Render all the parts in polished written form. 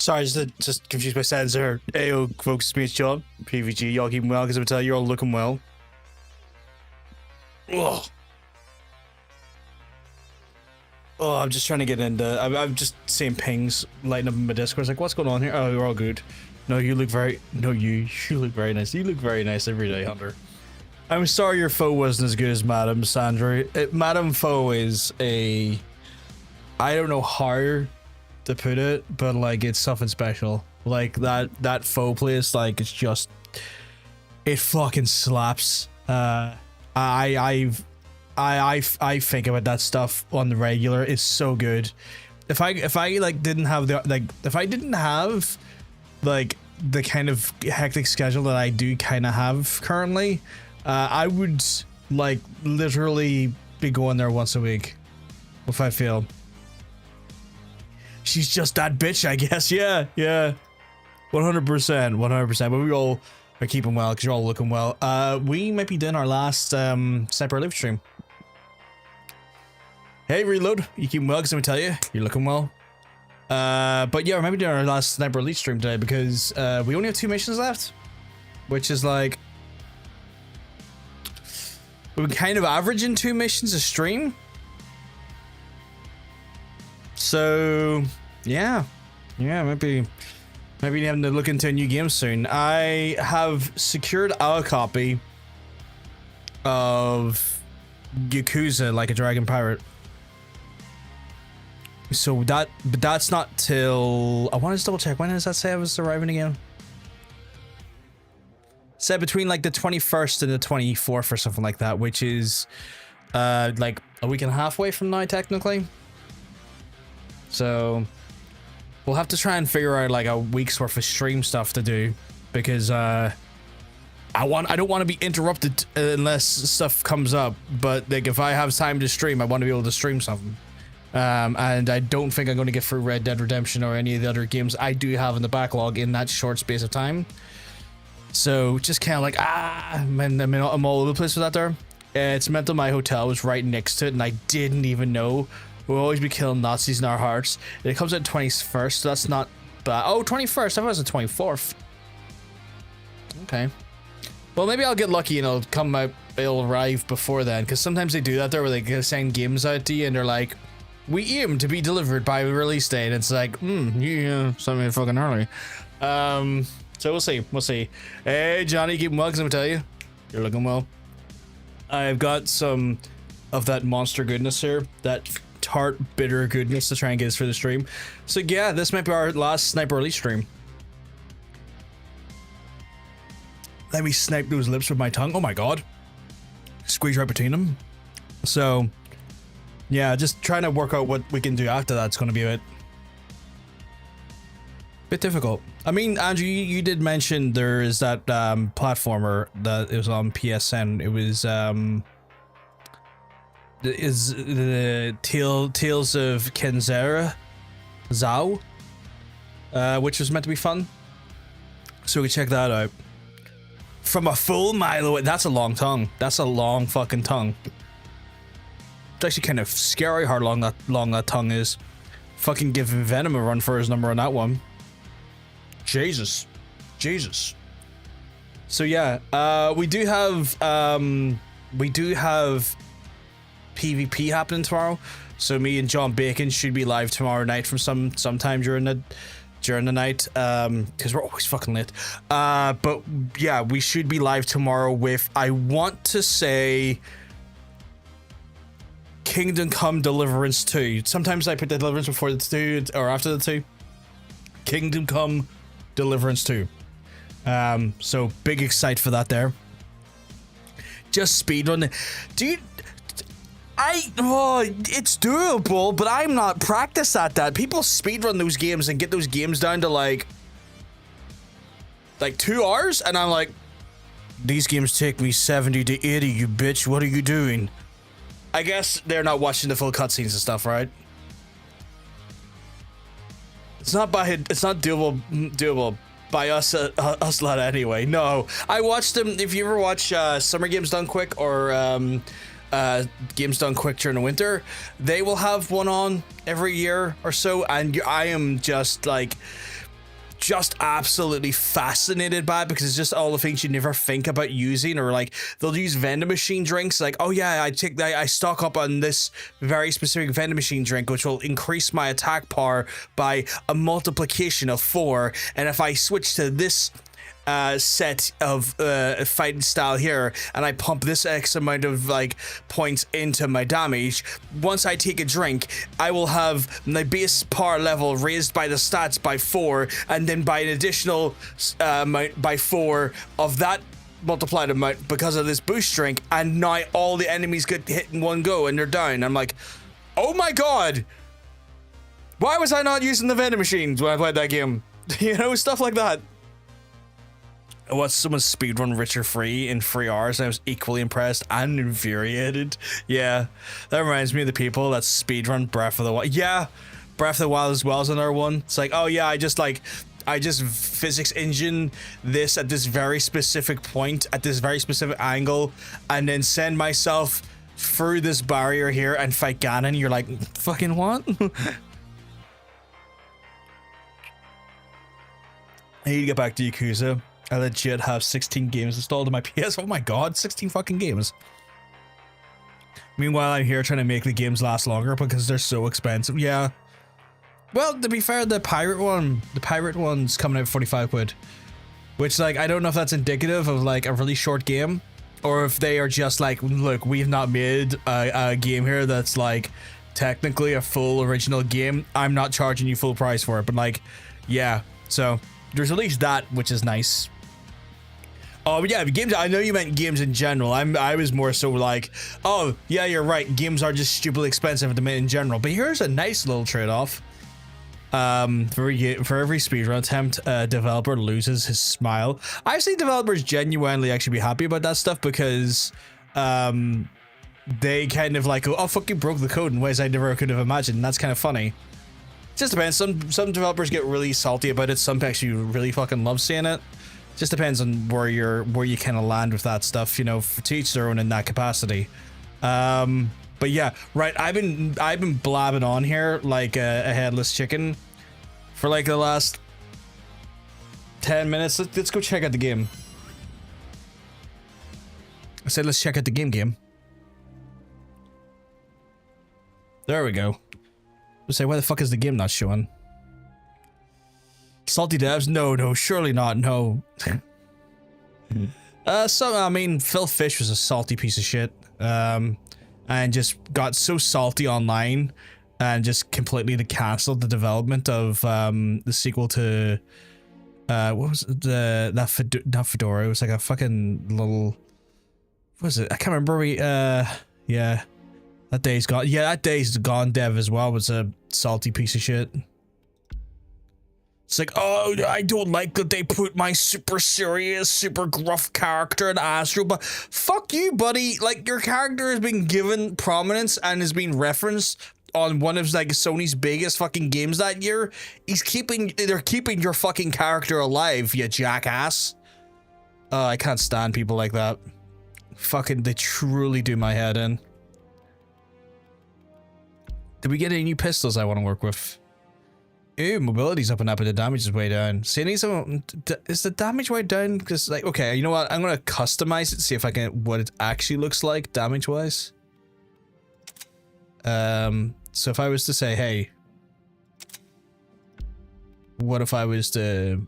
Sorry, just confused my sentence there. Ayo, folks, it's me, it's John. PVG, y'all keeping well, because I'm telling you, you're all looking well. Oh, I'm just trying to get into... I'm just seeing pings lighting up in my Discord. It's like, what's going on here? Oh, you're all good. No, you look very... No, you look very nice. You look very nice every day, Hunter. I'm sorry your foe wasn't as good as Madame Sandra. Madame Foe is a... I don't know how to put it, but like it's something special. Like that foe place, like it's just... It fucking slaps. I think about that stuff on the regular. It's so good. If I like didn't have if I didn't have like the kind of hectic schedule that I do kind of have currently, I would like literally be going there once a week if I feel. She's just that bitch, I guess. Yeah, 100%. But we all are keeping well because you're all looking well. We might be doing our last Sniper live stream. Hey, Reload, you keeping well? Because I'm gonna tell you, you're looking well. But yeah, we're maybe doing our last Sniper Elite stream today because we only have 2 missions left, which is like we're kind of averaging 2 missions a stream. So yeah, maybe having to look into a new game soon. I have secured our copy of Yakuza Like a Dragon Pirate. So but that's not till... I want to double check. When does that say I was arriving again? Said between like the 21st and the 24th or something like that, which is like a week and a half away from now, technically. So we'll have to try and figure out like a week's worth of stream stuff to do, because I don't want to be interrupted unless stuff comes up. But like if I have time to stream, I want to be able to stream something. And I don't think I'm going to get through Red Dead Redemption or any of the other games I do have in the backlog in that short space of time. So just kind of like, I'm all over the place with that there. It's meant that my hotel was right next to it, and I didn't even know. We'll always be killing Nazis in our hearts. It comes out 21st, so that's not bad. Oh, 21st. I thought it was the 24th. Okay. Well, maybe I'll get lucky and it'll arrive before then, because sometimes they do that there where they send games out to you and they're like, we aim to be delivered by release date. It's like, yeah, something fucking early. So we'll see. Hey, Johnny, keeping well, because I'm gonna tell you, you're looking well. I've got some of that monster goodness here, that tart, bitter goodness to try and get us through the stream. So yeah, this might be our last Sniper Elite stream. Let me snipe those lips with my tongue. Oh my god. Squeeze right between them. So yeah, just trying to work out what we can do after that's going to be a bit difficult. I mean, Andrew, you did mention there is that platformer that it was on PSN. It was is the Tales of Kenzera Zao, which was meant to be fun. So we can check that out. From a full mile away. That's a long tongue. That's a long fucking tongue. It's actually kind of scary how long that tongue is. Fucking give Venom a run for his number on that one. Jesus. So yeah, we do have PvP happening tomorrow. So me and John Bacon should be live tomorrow night from sometime during the night, because we're always fucking late. But yeah, we should be live tomorrow with, I want to say, Kingdom Come Deliverance 2. Sometimes I put the Deliverance before the 2 or after the 2. Kingdom Come Deliverance 2. So big excite for that there. Just speedrun. Dude, it's doable, but I'm not practiced at that. People speedrun those games and get those games down to like 2 hours, and I'm like, these games take me 70 to 80, you bitch, what are you doing? I guess they're not watching the full cutscenes and stuff, right? It's not doable by us lot anyway. No, I watched them. If you ever watch Summer Games Done Quick or Games Done Quick during the winter, they will have one on every year or so, and I am just like, just absolutely fascinated by it because it's just all the things you never think about using. Or like they'll use vending machine drinks, like, oh yeah, I stock up on this very specific vending machine drink which will increase my attack power by a multiplication of 4, and if I switch to this set of fighting style here and I pump this X amount of like points into my damage, once I take a drink I will have my base power level raised by the stats by 4, and then by an additional amount by 4 of that multiplied amount because of this boost drink, and now all the enemies get hit in one go and they're down. I'm like, oh my god, why was I not using the vending machines when I played that game? You know, stuff like that. I watched someone speedrun Witcher 3 in 3 hours and I was equally impressed and infuriated. Yeah, that reminds me of the people that speedrun Breath of the Wild. Yeah, Breath of the Wild as well is another one. It's like, oh yeah, I just physics engine this at this very specific point, at this very specific angle, and then send myself through this barrier here and fight Ganon. You're like, fucking what? I need to get back to Yakuza. I legit have 16 games installed on my PS. Oh my god, 16 fucking games. Meanwhile, I'm here trying to make the games last longer because they're so expensive. Yeah. Well, to be fair, the pirate one's coming out 45 quid. Which, like, I don't know if that's indicative of, like, a really short game, or if they are just like, look, we've not made a game here that's, like, technically a full original game. I'm not charging you full price for it, but, like, yeah. So, there's at least that, which is nice. Oh, but yeah, games, I know you meant games in general. I was more so like, oh, yeah, you're right. Games are just stupidly expensive at the minute in general. But here's a nice little trade-off. For every speedrun attempt, a developer loses his smile. I've seen developers genuinely actually be happy about that stuff because they kind of like, oh, fuck, you broke the code in ways I never could have imagined. And that's kind of funny. It just depends. Some developers get really salty about it. Some actually really fucking love seeing it. Just depends on where you kind of land with that stuff, you know, to each their own in that capacity. But yeah, right. I've been blabbing on here like a headless chicken for like the last 10 minutes. Let's go check out the game. I said let's check out the game. There we go. Let's say, why the fuck is the game not showing? Salty devs? No, surely not. No. So I mean, Phil Fish was a salty piece of shit, and just got so salty online, and just completely canceled the development of the sequel to what was it? Not Fedora. It was like a fucking little. What was it? I can't remember. Yeah, that day's gone. Yeah, that day's gone. Dev as well was a salty piece of shit. It's like, oh, I don't like that they put my super serious, super gruff character in Astro, but fuck you, buddy. Like, your character has been given prominence and has been referenced on one of, like, Sony's biggest fucking games that year. They're keeping your fucking character alive, you jackass. I can't stand people like that. Fucking, they truly do my head in. Did we get any new pistols I want to work with? Ooh, mobility's up, but the damage is way down. See, I need some. Is the damage way down? Because, like, okay, you know what? I'm gonna customize it, see if I can what it actually looks like damage wise. So if I was to say, hey, what if I was to?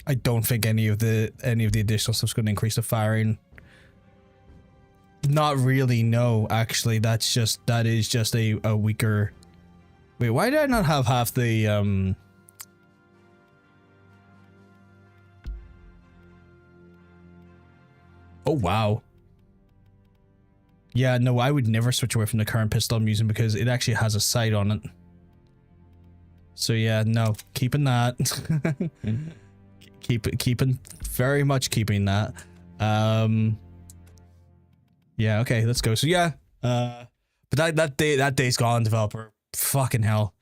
I don't think any of the additional stuff's going to increase the firing. Not really, no, actually, that is just a weaker. Wait, why did I not have half the oh wow. Yeah, no, I would never switch away from the current pistol I'm using because it actually has a sight on it. So yeah, no, keeping that. Very much keeping that. Yeah, okay, let's go. So yeah, but that day's gone, developer. Fucking hell.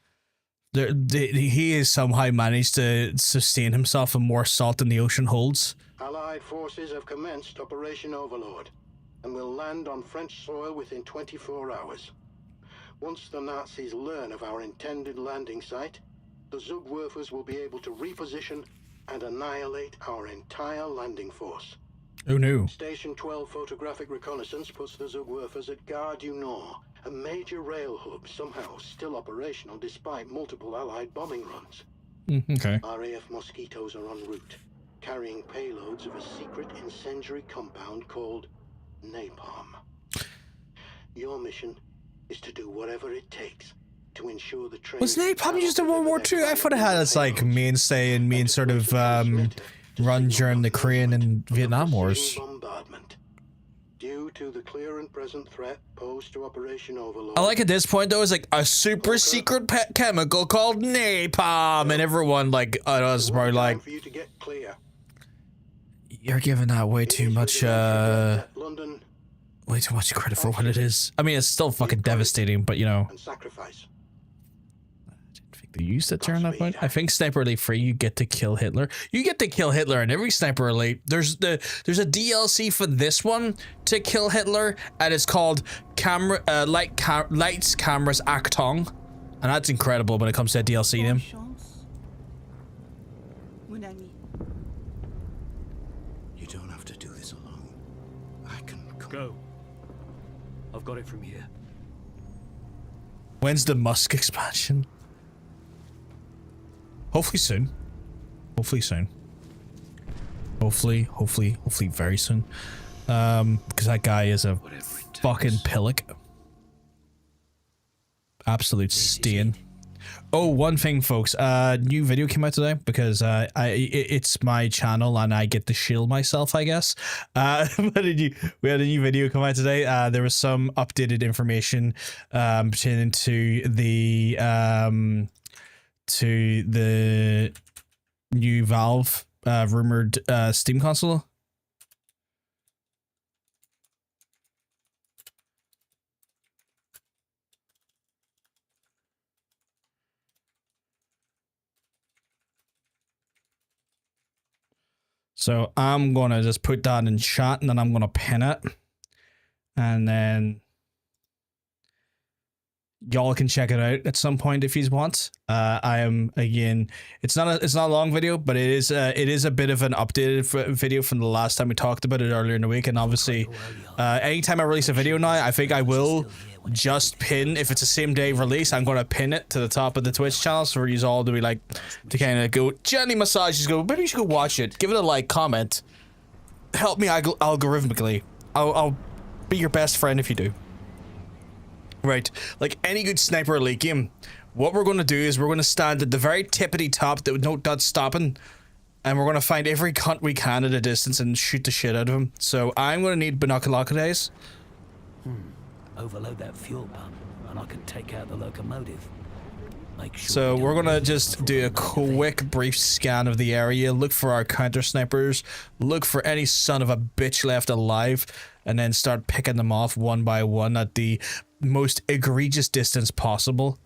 He has somehow managed to sustain himself in more salt than the ocean holds. Allied forces have commenced Operation Overlord. and will land on French soil within 24 hours. Once the Nazis learn of our intended landing site, the Zugwerfers will be able to reposition and annihilate our entire landing force. Oh no. Station 12 photographic reconnaissance puts the Zugwerfers at Gare du Nord, a major rail hub somehow still operational despite multiple Allied bombing runs. Okay. RAF Mosquitoes are en route, carrying payloads of a secret incendiary compound called napalm. Your mission is to do whatever it takes to ensure the train... Was napalm used in World War II? I thought it had its like mainstay and main sort of run during the Korean and Vietnam Wars. Bombardment. Due to the clear and present threat posed to Operation Overlord. I like at this point though, it's like a super secret chemical called napalm, and everyone like us probably like, For you to get clear. you're giving that way too much London way too much credit for what it is. I mean, it's still fucking devastating, but you know. and sacrifice. I didn't think they used it during that point. I think Sniper Elite 3, you get to kill Hitler. You get to kill Hitler in every Sniper Elite. There's a DLC for this one to kill Hitler, and it's called Lights, Cameras, Actong, and that's incredible when it comes to a DLC name. You don't have to do this alone. I can go. I've got it from here. When's the Musk expansion? Hopefully soon. Hopefully soon. Hopefully very soon. Because that guy is a fucking pillock. Absolute stain. Oh, one thing, folks. New video came out today because it's my channel and I get to shield myself, I guess. We had a new video come out today. There was some updated information pertaining to the new Valve rumored Steam console. So I'm gonna just put that in chat and then I'm gonna pin it. And then y'all can check it out at some point if you want. I am, again, it's not a long video, but it is a bit of an updated video from the last time we talked about it earlier in the week. And obviously, anytime I release a video now, I think I will just pin, if it's a same day release, I'm gonna pin it to the top of the Twitch channel so for you all to be like, to kind of go gently massage, just go, maybe you should go watch it, give it a like, comment, help me algorithmically. I'll be your best friend if you do. Right, like any good Sniper Elite game, what we're going to do is we're going to stand at the very tippity top that no dot stopping, and we're going to find every cunt we can at a distance and shoot the shit out of him. So I'm going to need binoculars. Overload that fuel pump, and I can take out the locomotive. Make sure So we're going to just do a quick brief scan of the area, look for our counter snipers, look for any son of a bitch left alive, and then start picking them off one by one at the most egregious distance possible.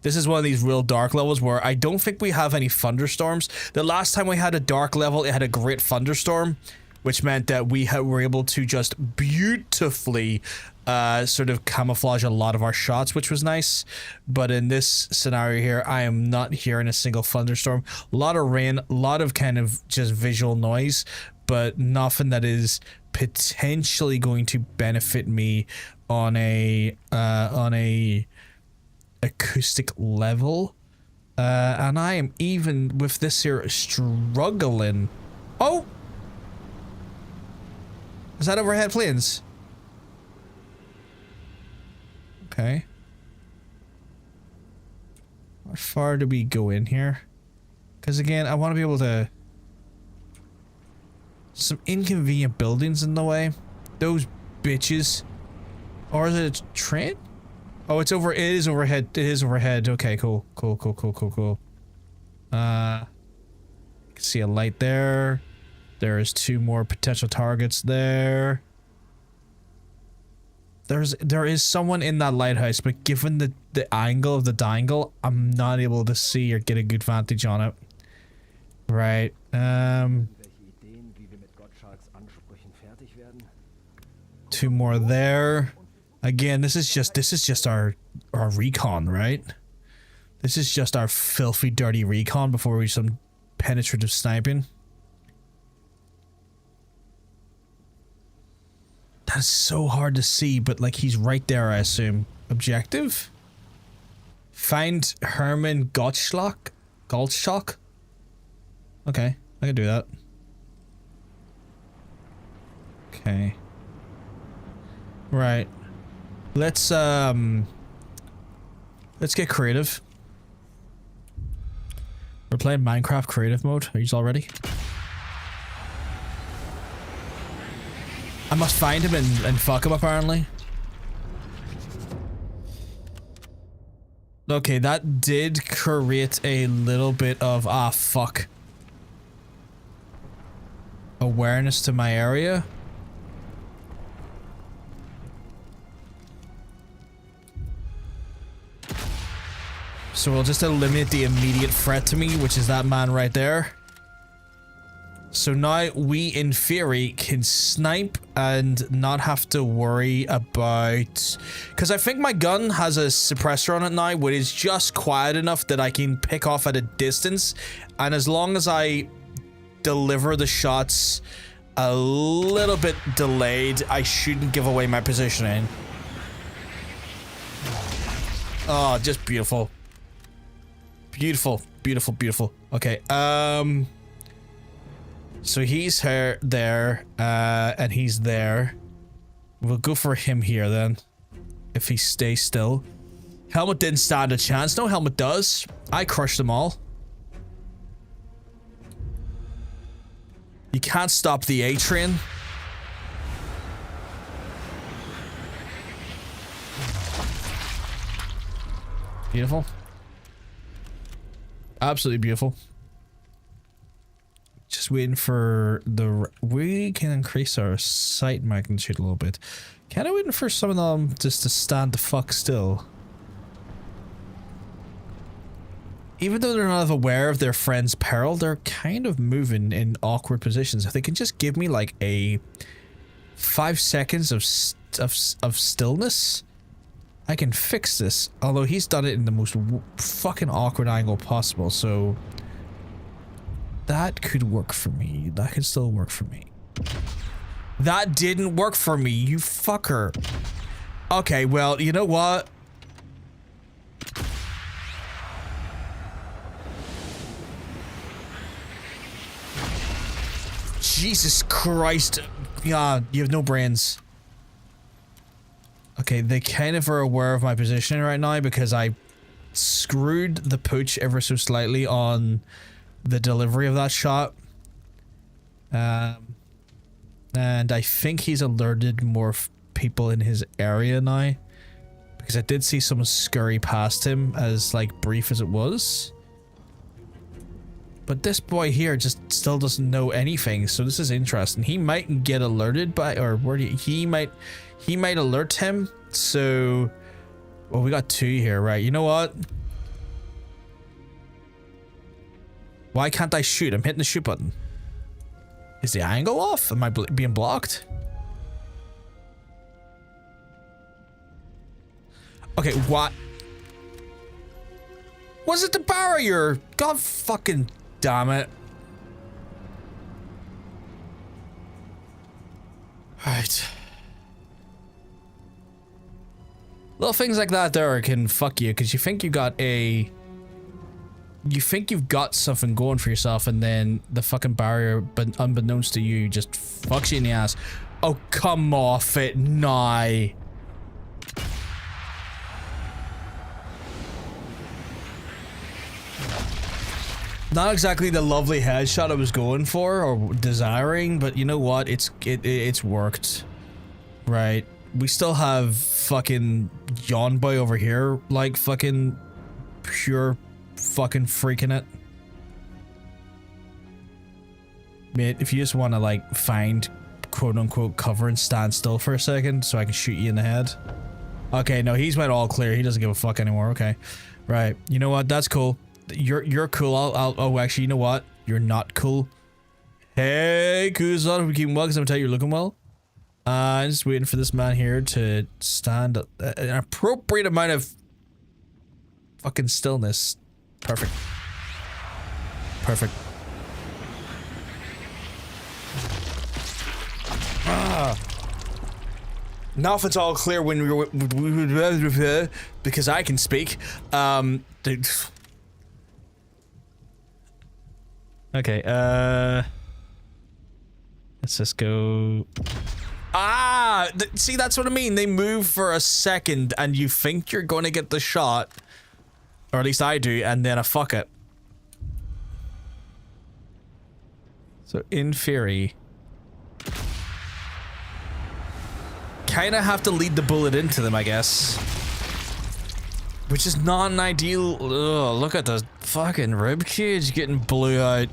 This is one of these real dark levels where I don't think we have any thunderstorms. The last time we had a dark level, it had a great thunderstorm, which meant that we were able to just beautifully sort of camouflage a lot of our shots, which was nice. But in this scenario here, I am not hearing a single thunderstorm. A lot of rain, a lot of kind of just visual noise, but nothing that is potentially going to benefit me on a acoustic level. And I am, even with this here, struggling. Oh! Is that overhead planes? Okay. How far do we go in here? Because again, I want to be able to... Some inconvenient buildings in the way. Those bitches. Or is it a train? Oh, it's over. It is overhead. It is overhead. Okay, cool. Cool. I can see a light there. There is 2 more potential targets there. There is someone in that lighthouse, but given the angle of the dangle, I'm not able to see or get a good vantage on it. Right. Two more there. Again, this is just our recon, right? This is just our filthy, dirty recon before we do some penetrative sniping. That's so hard to see, but like he's right there, I assume. Objective? Find Herman Gottschalk? Gottschalk? Okay, I can do that. Okay. Right. Let's get creative. We're playing Minecraft creative mode. Are you all ready? I must find him and fuck him, apparently. Okay, that did create a little bit of, fuck. Awareness to my area. So we'll just eliminate the immediate threat to me, which is that man right there. So now we, in theory, can snipe and not have to worry about... Because I think my gun has a suppressor on it now, which is just quiet enough that I can pick off at a distance. And as long as I deliver the shots a little bit delayed, I shouldn't give away my positioning. Oh, just beautiful. Beautiful, beautiful, beautiful. Okay, so he's there, and he's there. We'll go for him here then, if he stays still. Helmet didn't stand a chance. No, Helmet does. I crushed them all. You can't stop the A train. Beautiful. Absolutely beautiful. Just waiting for the... We can increase our sight magnitude a little bit. Kinda waiting for some of them just to stand the fuck still. Even though they're not aware of their friend's peril, they're kind of moving in awkward positions. If they can just give me like a 5 seconds of stillness, I can fix this. Although he's done it in the most fucking awkward angle possible, so that could work for me. That could still work for me. That didn't work for me, you fucker. Okay, well, you know what? Jesus Christ. God, you have no brains. Okay, they kind of are aware of my positioning right now because I screwed the pooch ever so slightly on the delivery of that shot. And I think he's alerted more people in his area now. Because I did see someone scurry past him, as like brief as it was. But this boy here just still doesn't know anything, so this is interesting. He might get alerted by, or where he might alert him. So, well, we got two here, right? You know what? Why can't I shoot? I'm hitting the shoot button. Is the angle off? Am I being blocked? Okay, what? Was it the barrier? God fucking damn it. Right. Little things like that there can fuck you, because you think you got a... You think you've got something going for yourself, and then the fucking barrier, but unbeknownst to you, just fucks you in the ass. Oh, come off it, nah. Not exactly the lovely headshot I was going for or desiring, but you know what? It's worked. Right. We still have fucking Yawn Boy over here, like fucking pure fucking freaking it. Mate, if you just want to like find quote-unquote cover and stand still for a second so I can shoot you in the head. Okay, no, he's went all clear. He doesn't give a fuck anymore. Okay. Right. You know what? That's cool. You're cool. Oh, actually, you know what? You're not cool. Hey, Kuzan, we keep well because I'm telling you you're looking well. I'm just waiting for this man here to stand an appropriate amount of fucking stillness. Perfect. Perfect. Now if it's all clear when we were because I can speak. Okay, let's just go. See, that's what I mean. They move for a second and you think you're going to get the shot, or at least I do, and then I fuck it. So in theory, kind of have to lead the bullet into them, I guess. Which is not an ideal. Ugh, look at the fucking rib cage getting blew out.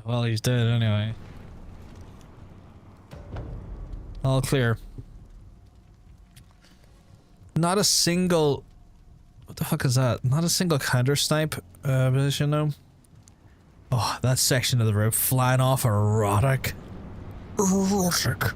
Well, he's dead anyway. All clear. Not a single. What the fuck is that? Not a single counter snipe position though. Oh, that section of the rope flying off erotic. Erotic.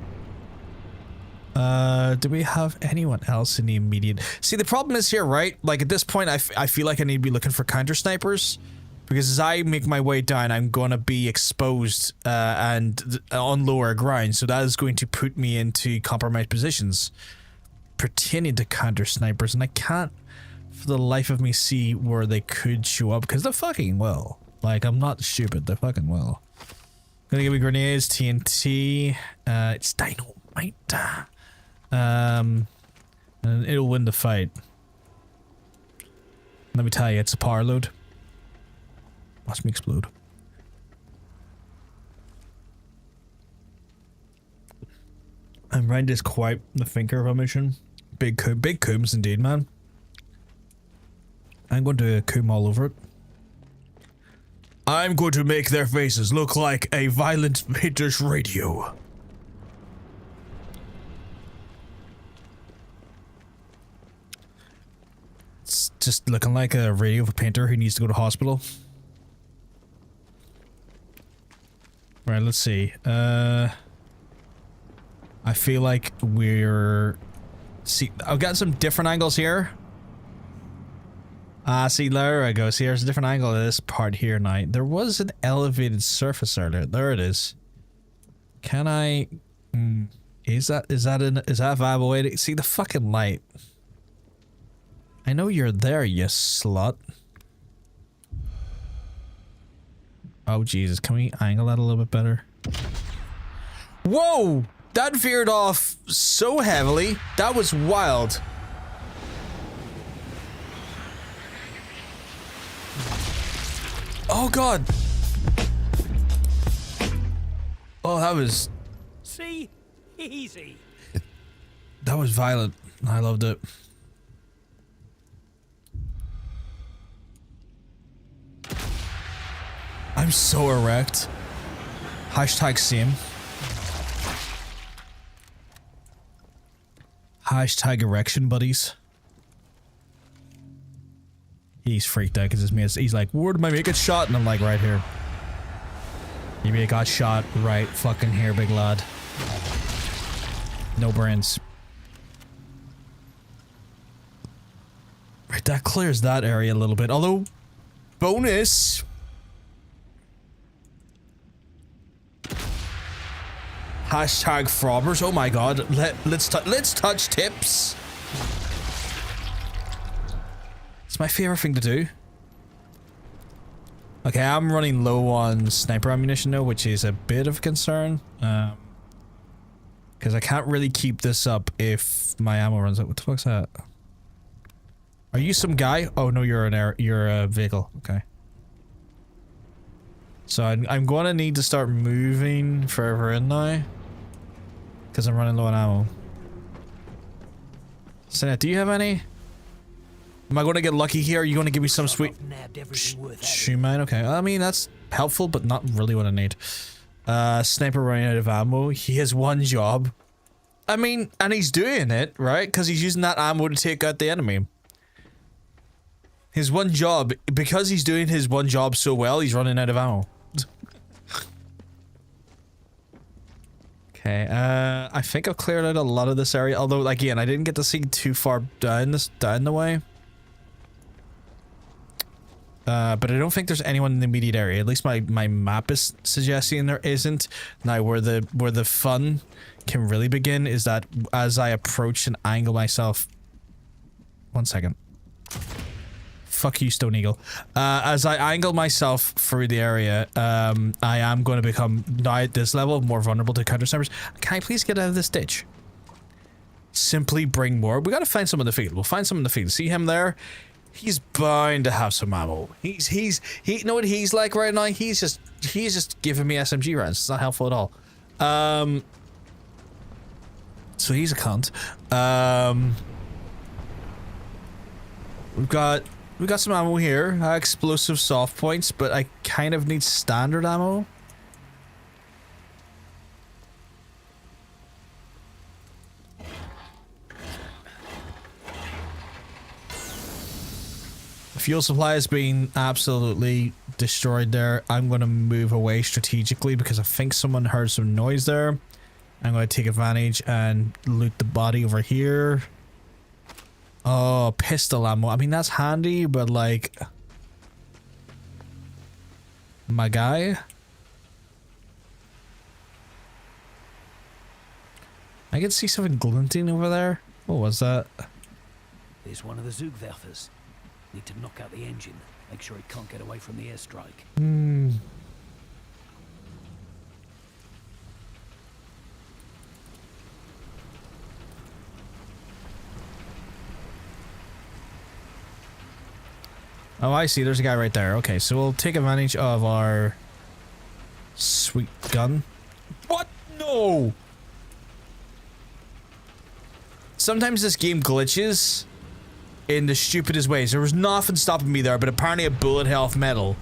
Do we have anyone else in the immediate? See, the problem is here, right? Like at this point, I feel like I need to be looking for counter snipers, because as I make my way down, I'm gonna be exposed and on lower ground, so that is going to put me into compromised positions, pertaining to counter snipers, and I can't, for the life of me, see where they could show up because they're fucking well. Like I'm not stupid, they're fucking well. Gonna give me grenades, TNT. It's dynamite. And it'll win the fight. Let me tell you, it's a power load. Watch me explode. I'm right this quite the thinker of a mission. Big coombs indeed, man. I'm going to coomb all over it. I'm going to make their faces look like a violent painter's radio. It's just looking like a radio of a painter who needs to go to hospital. Right, let's see. I feel like we're... See, I've got some different angles here. See, there I go. See, there's a different angle of this part here now. There was an elevated surface earlier. There it is. Can I... Is that a viable way to... See, the fucking light. I know you're there, you slut. Oh, Jesus. Can we angle that a little bit better? Whoa! That veered off so heavily. That was wild. Oh, God. Oh, that was... See? Easy. That was violent. I loved it. I'm so erect. Hashtag same. Hashtag erection buddies. He's freaked out because it's me. He's like, where did my make it shot? And I'm like, right here. You may got shot right fucking here, big lad. No brains. Right, that clears that area a little bit. Although, bonus. Hashtag frobbers. Oh my god. Let's touch tips. It's my favorite thing to do. Okay, I'm running low on sniper ammunition though, which is a bit of a concern. Because I can't really keep this up if my ammo runs out. What the fuck's that? Are you some guy? Oh no, you're a vehicle. Okay. So I'm gonna need to start moving further in now. Because I'm running low on ammo. Senate, do you have any? Am I going to get lucky here? Are you going to give me some sweet... Shoe mine? Okay. I mean, that's helpful, but not really what I need. Sniper running out of ammo. He has one job. I mean, and he's doing it, right? Because he's using that ammo to take out the enemy. His one job, because he's doing his one job so well, he's running out of ammo. Okay, I think I've cleared out a lot of this area, although, again, I didn't get to see too far down the way. But I don't think there's anyone in the immediate area. At least my map is suggesting there isn't. Now, where the fun can really begin is that as I approach and angle myself... 1 second. Fuck you, Stone Eagle. As I angle myself through the area, I am going to become, now at this level, more vulnerable to counter snipers. Can I please get out of this ditch? Simply bring more. We gotta find some in the field. We'll find some in the field. See him there? He's bound to have some ammo. He you know what he's like right now? He's just giving me SMG rounds. It's not helpful at all. So he's a cunt. We got some ammo here. Explosive soft points, but I kind of need standard ammo. Fuel supply is being absolutely destroyed there. I'm going to move away strategically because I think someone heard some noise there. I'm going to take advantage and loot the body over here. Oh, pistol ammo. I mean, that's handy, but like... My guy? I can see something glinting over there. What was that? There's one of the Zugwerfers. Need to knock out the engine. Make sure it can't get away from the airstrike. Hmm. Oh, I see. There's a guy right there. Okay, so we'll take advantage of our sweet gun. What? No! Sometimes this game glitches in the stupidest ways. There was nothing stopping me there, but apparently a bullet health medal.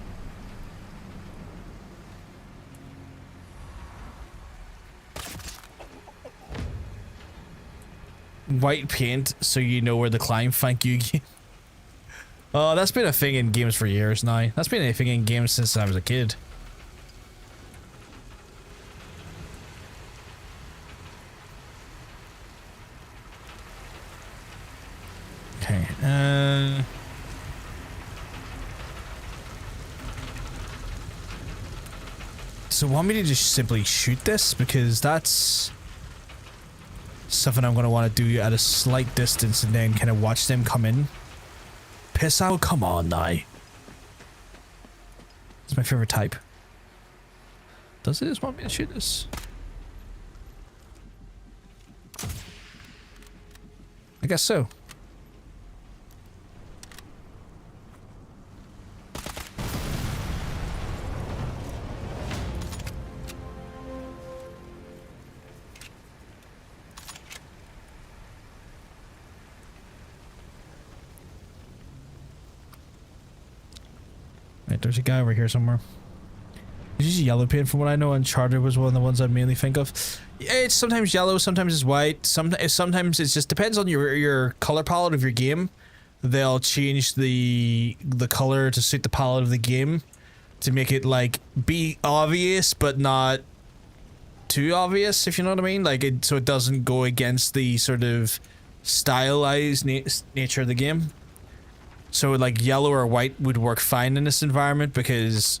White paint, so you know where to climb. Thank you. Oh, that's been a thing in games for years now. That's been a thing in games since I was a kid. Okay, so want me to just simply shoot this? Because that's something I'm going to want to do at a slight distance and then kind of watch them come in. Piss out? Come on now. It's my favorite type. Does it just want me to shoot this? I guess so. Right, there's a guy over here somewhere. It's usually yellow paint from what I know. Uncharted was one of the ones I mainly think of. Yeah, it's sometimes yellow, sometimes it's white. Sometimes it just depends on your color palette of your game. They'll change the color to suit the palette of the game to make it like be obvious but not too obvious, if you know what I mean. Like so it doesn't go against the sort of stylized nature of the game. So like yellow or white would work fine in this environment because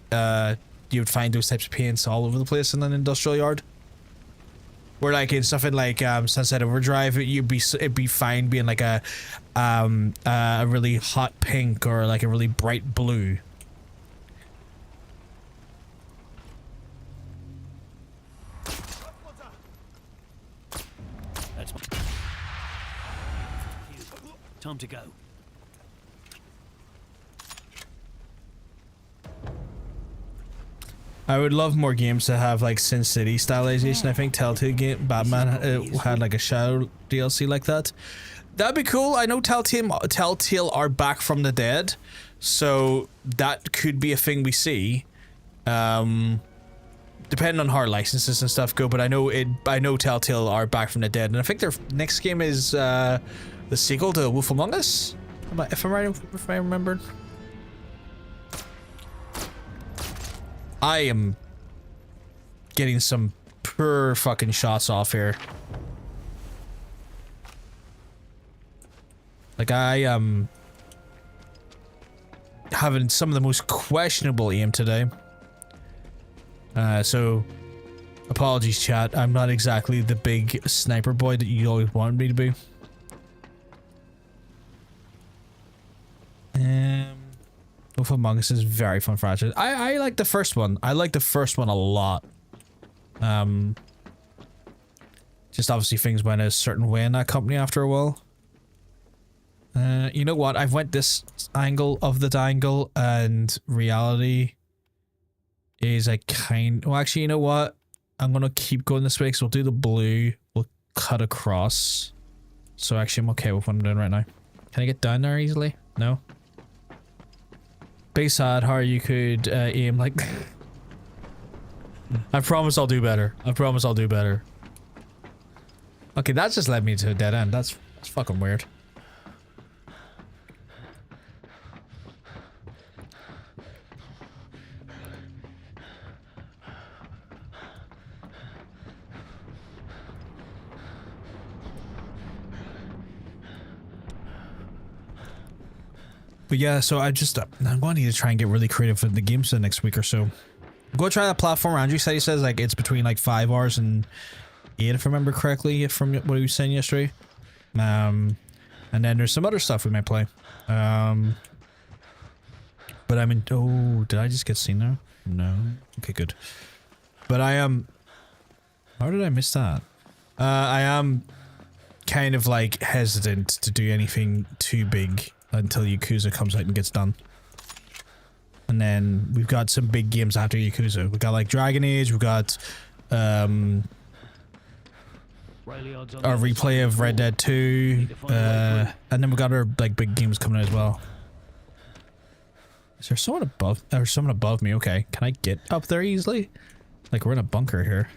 you would find those types of paints all over the place in an industrial yard. Where like in stuff in like Sunset Overdrive, it'd be fine being like a really hot pink or like a really bright blue. That's time to go. I would love more games to have like Sin City stylization. I think Telltale Batman had like a Shadow DLC like that. That'd be cool. I know Telltale are back from the dead, so that could be a thing we see. depending on how our licenses and stuff go, but I know Telltale are back from the dead, and I think their next game is the sequel to Wolf Among Us. If I remembered. I am getting some poor fucking shots off here. Like, I am having some of the most questionable aim today. So apologies, chat. I'm not exactly the big sniper boy that you always wanted me to be. Wolf Among Us is very fun franchise. I like the first one. I like the first one a lot. Just obviously things went a certain way in that company after a while. You know what? I've went this angle of the angle, and reality is well, actually, you know what? I'm gonna keep going this way, so we'll do the blue. We'll cut across. So actually, I'm okay with what I'm doing right now. Can I get down there easily? No? Big sad how you could aim like... I promise I'll do better. I promise I'll do better. Okay, that just led me to a dead end. That's fucking weird. But yeah, so I'm going to need to try and get really creative for the games the next week or so. Go try that platform. Andrew said he says like it's between like 5 hours and 8 if I remember correctly from what he was saying yesterday. And then there's some other stuff we might play. But I mean, oh, did I just get seen there? No. Okay, good. But I am. How did I miss that? I am kind of like hesitant to do anything too big until Yakuza comes out and gets done. And then we've got some big games after Yakuza. We've got like Dragon Age, we've got our replay of Red Dead 2, and then we've got our like big games coming out as well. Is there someone above? There's someone above me. Okay, can I get up there easily? Like we're in a bunker here.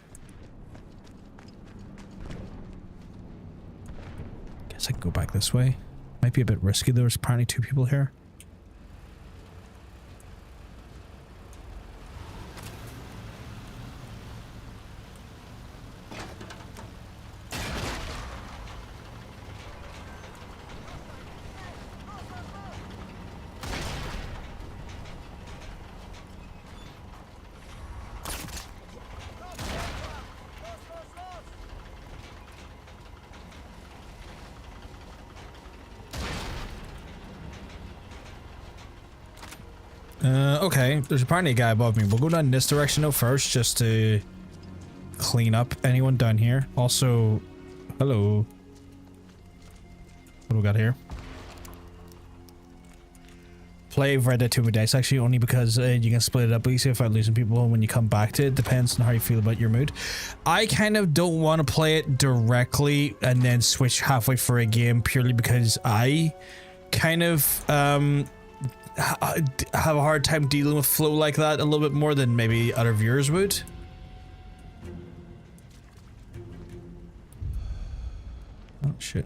Guess I can go back this way. Might be a bit risky. There's apparently 2 people here. Okay, there's apparently a guy above me. We'll go down this direction though first, just to clean up anyone down here. Also, hello. What do we got here? Play Red Dead 2 with dice, actually, only because you can split it up easy without losing people when you come back to it. Depends on how you feel about your mood. I kind of don't want to play it directly and then switch halfway for a game purely because I kind of have a hard time dealing with flow like that a little bit more than maybe other viewers would. Oh shit.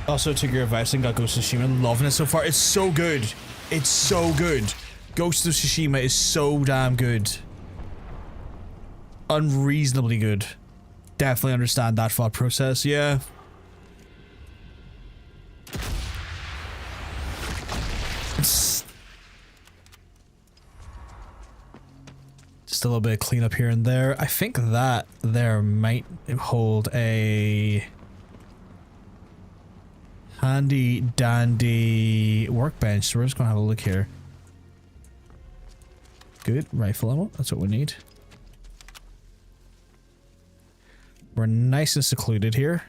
Also took your advice and got Ghost of Tsushima. Loving it so far. It's so good. It's so good. Ghost of Tsushima is so damn good. Unreasonably good. Definitely understand that thought process, yeah. Just a little bit of cleanup here and there. I think that there might hold a handy dandy workbench, so we're just gonna have a look here. Good, rifle ammo, that's what we need. We're nice and secluded here.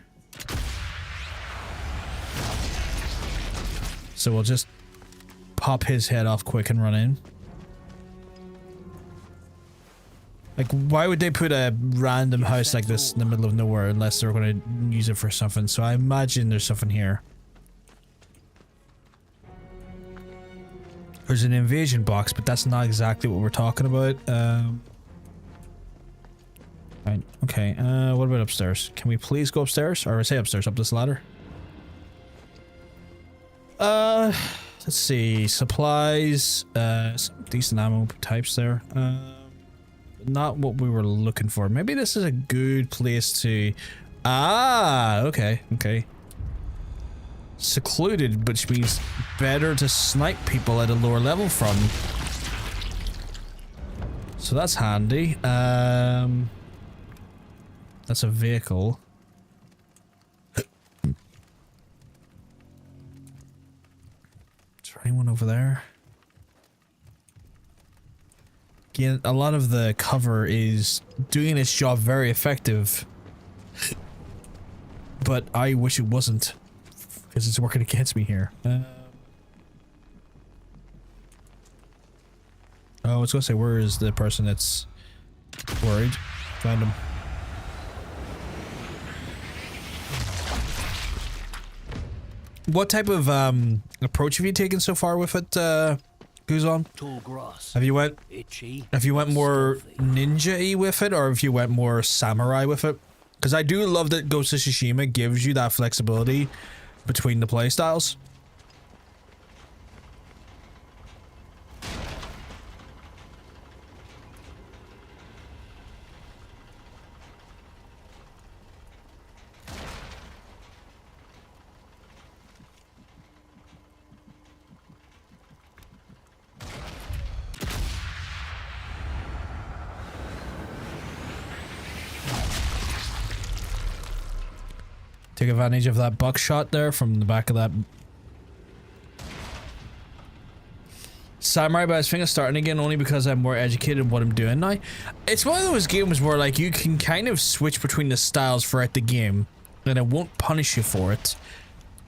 So we'll just pop his head off quick and run in. Like, why would they put a random house like this in the middle of nowhere unless they're going to use it for something? So I imagine there's something here. There's an invasion box, but that's not exactly what we're talking about. Right, okay, what about upstairs? Can we please go upstairs? Or say upstairs, up this ladder? Let's see, supplies, some decent ammo types there. Not what we were looking for. Maybe this is a good place to... Ah, okay, okay. Secluded, which means better to snipe people at a lower level from. So that's handy. That's a vehicle. Is there anyone over there? Again, a lot of the cover is doing its job very effective. But I wish it wasn't. Because it's working against me here. Oh, I was gonna say, where is the person that's worried? Found him. What type of approach have you taken so far with it, Guzon? Tall grass. Have you went itchy? Have you went more ninja-y with it, or have you went more samurai with it? Because I do love that Ghost of Tsushima gives you that flexibility between the playstyles. Take advantage of that buckshot there from the back of that. Samurai, but I think I'm starting again only because I'm more educated in what I'm doing now. It's one of those games where like you can kind of switch between the styles throughout the game and it won't punish you for it.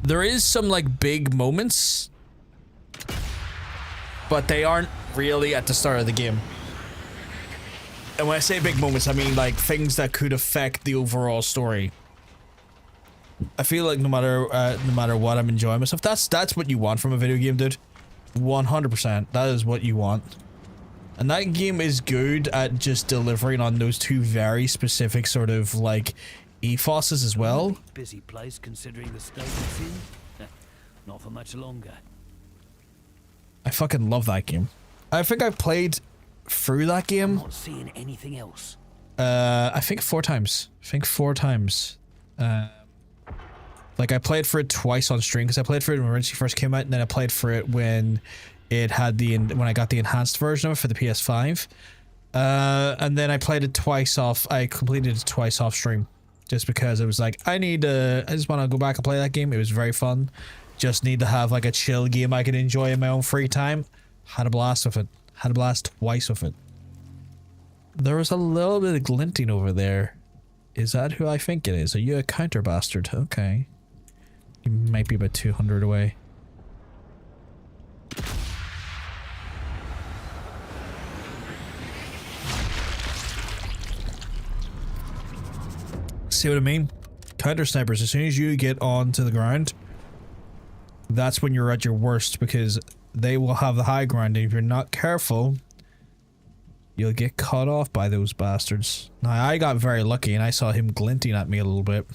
There is some like big moments, but they aren't really at the start of the game. And when I say big moments, I mean like things that could affect the overall story. I feel like no matter what, I'm enjoying myself. That's what you want from a video game, dude. 100%. That is what you want. And that game is good at just delivering on those two very specific sort of like ethoses as well. Busy place considering the state it's in. Not for much longer. I fucking love that game. I think I played through that game. I'm not seeing anything else. I think 4 times. Like I played for it twice on stream because I played for it when it first came out, and then I played for it when it had when I got the enhanced version of it for the PS5. And then I played it twice off. I completed it twice off stream, just because it was like I just want to go back and play that game. It was very fun. Just need to have like a chill game I can enjoy in my own free time. Had a blast with it. Had a blast twice with it. There was a little bit of glinting over there. Is that who I think it is? Are you a counter bastard? Okay. You might be about 200 away. See what I mean? Counter snipers, as soon as you get onto the ground, that's when you're at your worst, because they will have the high ground, and if you're not careful, you'll get caught off by those bastards. Now, I got very lucky, and I saw him glinting at me a little bit.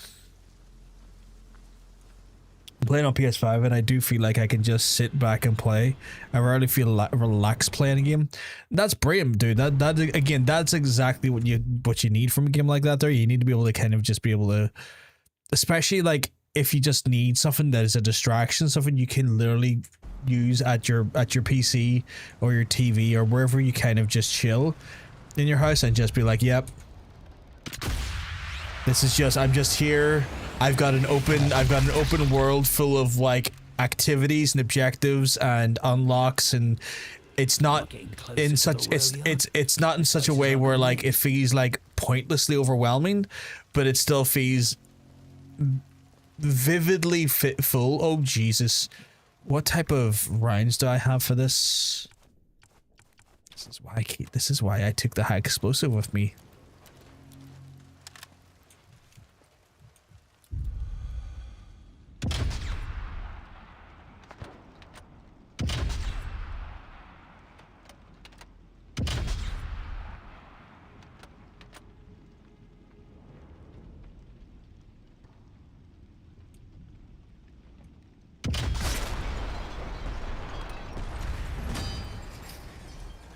I'm playing on PS5, and I do feel like I can just sit back and play. I rarely feel relaxed playing a game. That's brilliant, dude. That again, that's exactly what you need from a game like that. There, you need to be able to kind of just be able to, especially like if you just need something that is a distraction, something you can literally use at your PC or your TV or wherever you kind of just chill in your house and just be like, yep, this is just, I'm just here. I've got an open world full of like activities and objectives and unlocks, and it's not in such it's not in such a way where like it feels like pointlessly overwhelming, but it still feels vividly full. Oh Jesus. What type of rounds do I have for this? This is why I took the high explosive with me.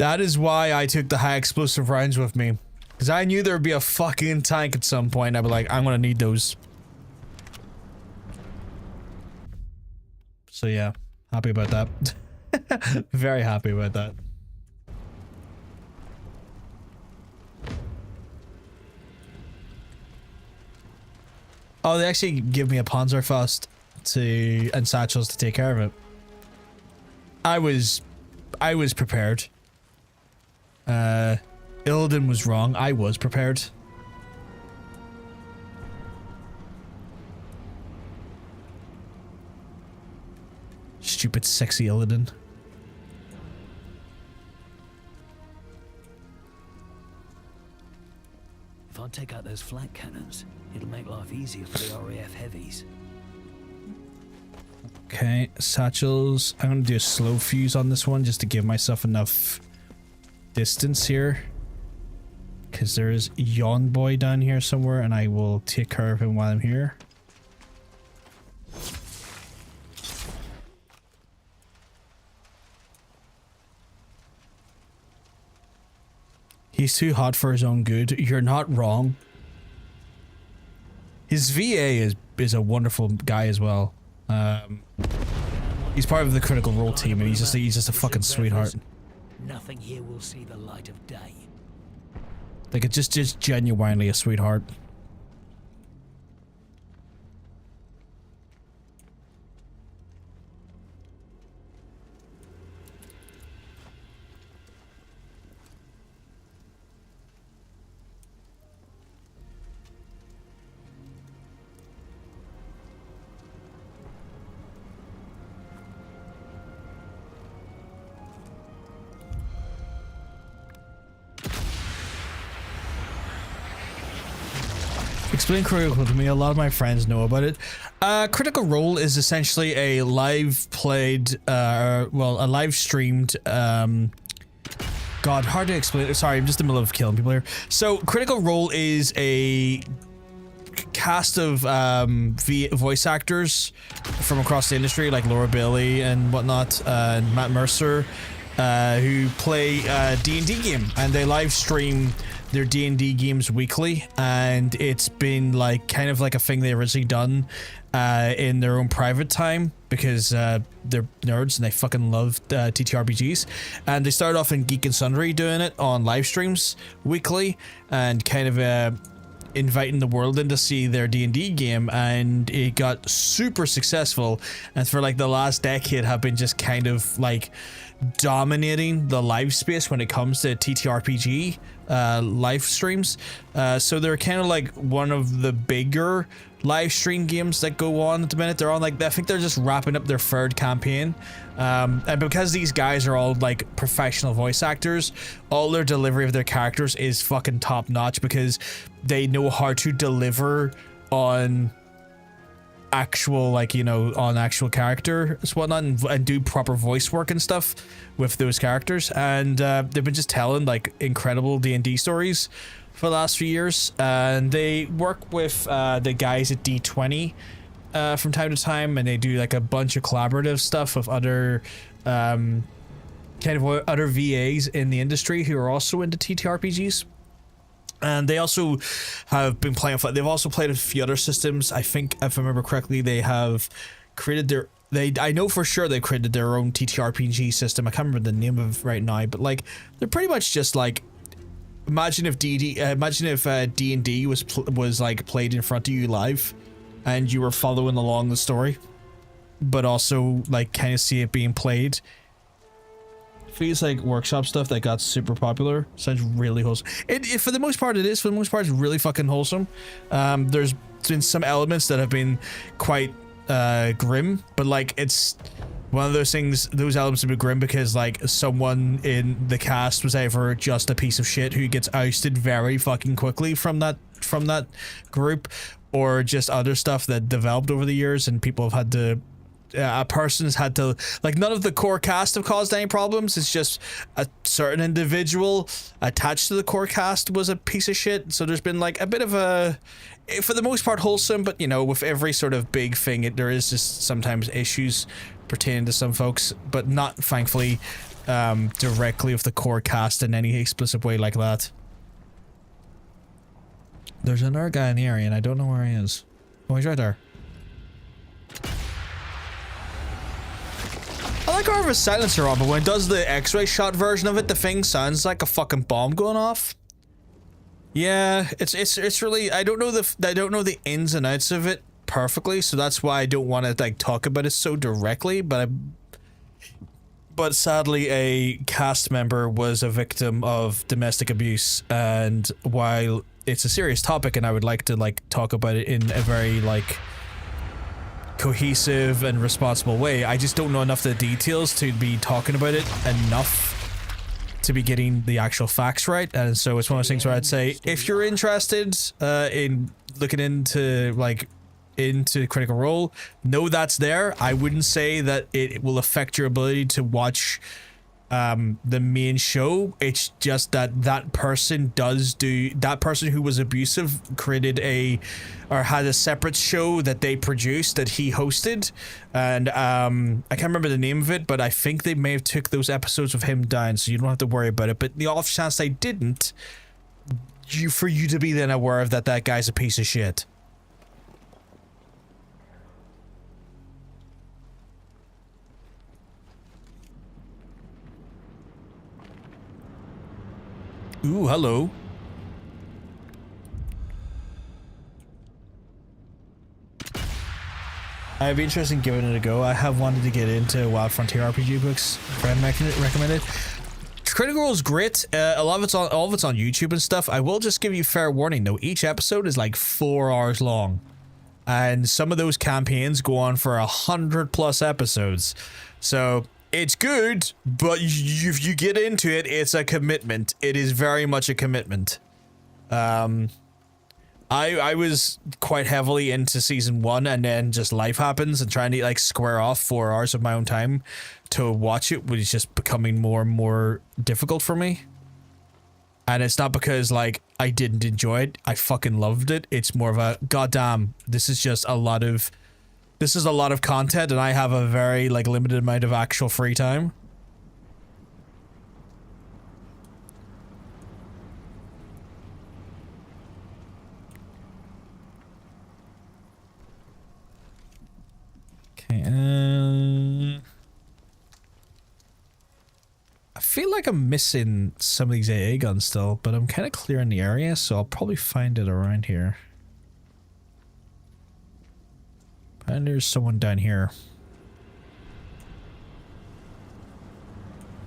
That is why I took the high explosive rounds with me. Because I knew there would be a fucking tank at some point. I'd be like, I'm gonna need those. So yeah, happy about that. Very happy about that. Oh, they actually give me a Panzerfaust and satchels to take care of it. I was prepared. Illidan was wrong. I was prepared. Stupid sexy Illidan. If I take out those flank cannons, it'll make life easier for the RAF heavies. Okay, satchels. I'm gonna do a slow fuse on this one just to give myself enough distance here. Because there is Yawn Boy down here somewhere, and I will take care of him while I'm here. He's too hot for his own good. You're not wrong. His VA is a wonderful guy as well. He's part of the Critical Role team, and he's just a fucking sweetheart. Nothing here will see the light of day. Like, it's just genuinely a sweetheart. Explain Critical to me. A lot of my friends know about it. Critical Role is essentially a live played, a live streamed, God, hard to explain. Sorry, I'm just in the middle of killing people here. So Critical Role is a cast of voice actors from across the industry, like Laura Bailey and whatnot, and Matt Mercer, who play a D&D game, and they live stream their D&D games weekly, and it's been like kind of like a thing they originally done in their own private time, because they're nerds and they fucking love TTRPGs, and they started off in Geek and Sundry doing it on live streams weekly, and kind of inviting the world in to see their D&D game, and it got super successful, and for like the last decade have been just kind of like dominating the live space when it comes to TTRPG live streams. So they're kind of like one of the bigger live stream games that go on at the minute. They're on like, I think they're just wrapping up their third campaign, and because these guys are all like professional voice actors, all their delivery of their characters is fucking top notch, because they know how to deliver on actual, like, you know, on actual characters, whatnot, and do proper voice work and stuff with those characters. And they've been just telling like incredible D&D stories for the last few years, and they work with the guys at D20 from time to time, and they do like a bunch of collaborative stuff with other kind of other VAs in the industry who are also into TTRPGs. And they also have been playing, they've also played a few other systems. I think, if I remember correctly, they have created their, I know for sure they created their own TTRPG system. I can't remember the name of it right now, but like, they're pretty much just like, imagine if D&D was like played in front of you live, and you were following along the story, but also like kind of see it being played. Feels like workshop stuff that got super popular. Sounds really wholesome. It for the most part it is. For the most part, it's really fucking wholesome. There's been some elements that have been quite grim, but like, it's one of those things, those elements have been grim because like someone in the cast was either just a piece of shit who gets ousted very fucking quickly from that group, or just other stuff that developed over the years, and people have had to, a person's had to, like, none of the core cast have caused any problems. It's just a certain individual attached to the core cast was a piece of shit. So there's been like a bit of a, for the most part, wholesome, but you know, with every sort of big thing, there is just sometimes issues pertaining to some folks, but not, thankfully, directly with the core cast in any explicit way like that. There's another guy in the area and I don't know where he is. Oh, he's right there. I like how I have a silencer on, but when it does the X-ray shot version of it, the thing sounds like a fucking bomb going off. Yeah, it's really, I don't know the ins and outs of it perfectly, so that's why I don't want to like talk about it so directly, but sadly a cast member was a victim of domestic abuse, and while it's a serious topic and I would like to like talk about it in a very like cohesive and responsible way, I just don't know enough of the details to be talking about it enough to be getting the actual facts right. And so it's one of those things where I'd say if you're interested in looking into like into Critical Role, know that's there. I wouldn't say that it will affect your ability to watch the main show. It's just that person who was abusive created had a separate show that they produced that he hosted, and I can't remember the name of it, but I think they may have took those episodes of him down, so you don't have to worry about it. But the off chance they didn't, for you to be then aware of that guy's a piece of shit. Ooh, hello. I'd be interested in giving it a go. I have wanted to get into Wild Frontier RPG books. Friend recommended. Critical Role is great. All of it's on YouTube and stuff. I will just give you fair warning though. Each episode is like 4 hours long, and some of those campaigns go on for 100+ episodes. So it's good, but if you get into it, it's a commitment. It is very much a commitment. I was quite heavily into season 1, and then just life happens, and trying to like square off 4 hours of my own time to watch it was just becoming more and more difficult for me. And it's not because like I didn't enjoy it. I fucking loved it. It's more of a goddamn, this is a lot of content, and I have a very like limited amount of actual free time. Okay, I feel like I'm missing some of these AA guns still, but I'm kind of clearing the area, so I'll probably find it around here. And there's someone down here.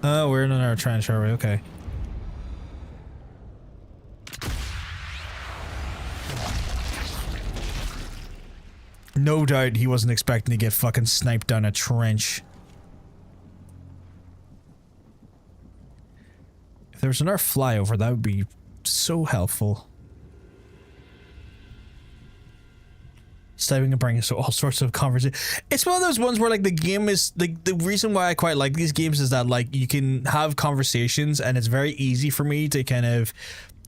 Oh, we're in another trench, are we? Okay. No doubt he wasn't expecting to get fucking sniped down a trench. If there was another flyover, that would be so helpful. Stepping and bringing so all sorts of conversation. It's one of those ones where like the game is like the reason why I quite like these games is that like you can have conversations, and it's very easy for me to kind of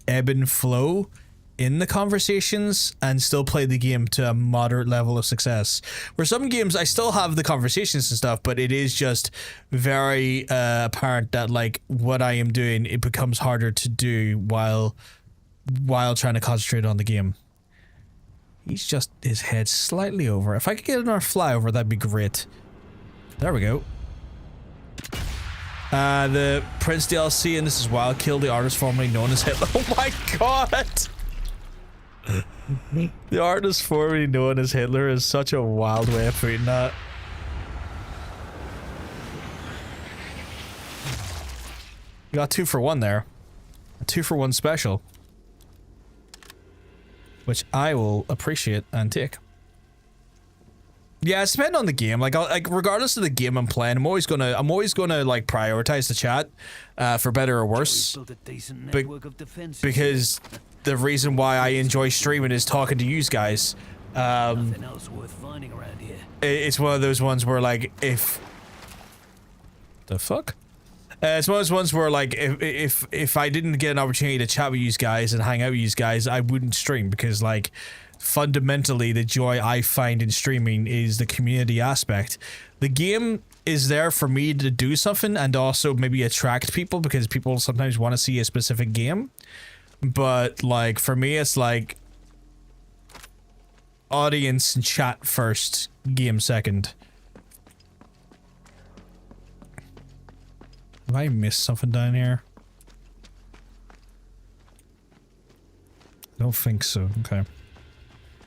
ebb and flow in the conversations and still play the game to a moderate level of success. Where some games I still have the conversations and stuff, but it is just very apparent that like what I am doing, it becomes harder to do while trying to concentrate on the game. He's just his head slightly over. If I could get another flyover, that'd be great. There we go. The Prince DLC, and this is Wild Kill, the artist formerly known as Hitler. Oh my god! The artist formerly known as Hitler is such a wild way of putting that. You got 2 for 1 there. A 2 for 1 special. Which I will appreciate and take. Yeah, it's depending on the game. Like, regardless of the game I'm playing, I'm always gonna like prioritize the chat, for better or worse. Because the reason why I enjoy streaming is talking to you guys. Nothing else worth finding around here. It's one of those ones where like if the fuck. It's one of those ones where like if I didn't get an opportunity to chat with you guys and hang out with you guys, I wouldn't stream, because like fundamentally the joy I find in streaming is the community aspect. the game is there for me to do something and also maybe attract people because people sometimes want to see a specific game. But like for me, it's like audience and chat first, game second. Have I missed something down here? I don't think so. Okay.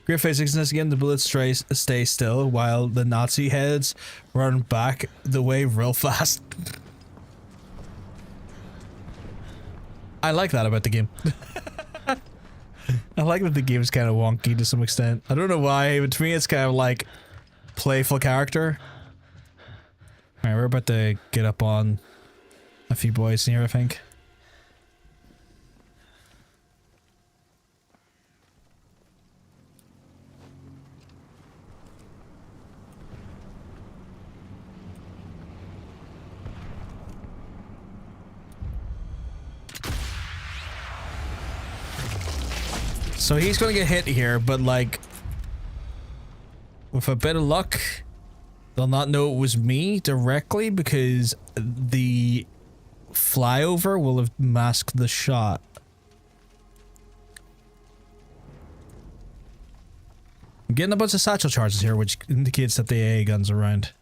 Great physics in this game. The bullets stay still while the Nazi heads run back the way real fast. I like that about the game. I like that the game's kind of wonky to some extent. I don't know why, but to me it's kind of like playful character. Alright, we're about to get up on a few boys in here, I think. So he's gonna get hit here, but like, with a bit of luck, they'll not know it was me directly because the flyover will have masked the shot. I'm getting a bunch of satchel charges here, which indicates that the AA gun's around.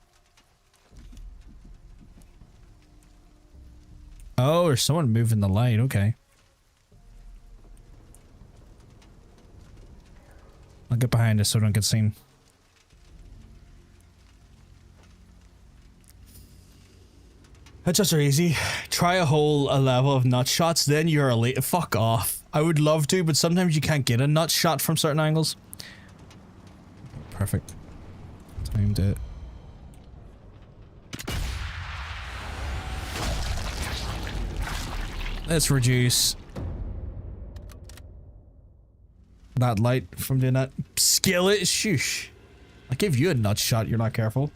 Oh, there's someone moving the light, okay. I'll get behind us so I don't get seen. Headshots are easy. Try a level of nut shots, then you're elite. Fuck off. I would love to, but sometimes you can't get a nut shot from certain angles. Perfect. Timed it. Let's reduce that light from doing that. Skillet, shush. I gave you a nut shot, you're not careful.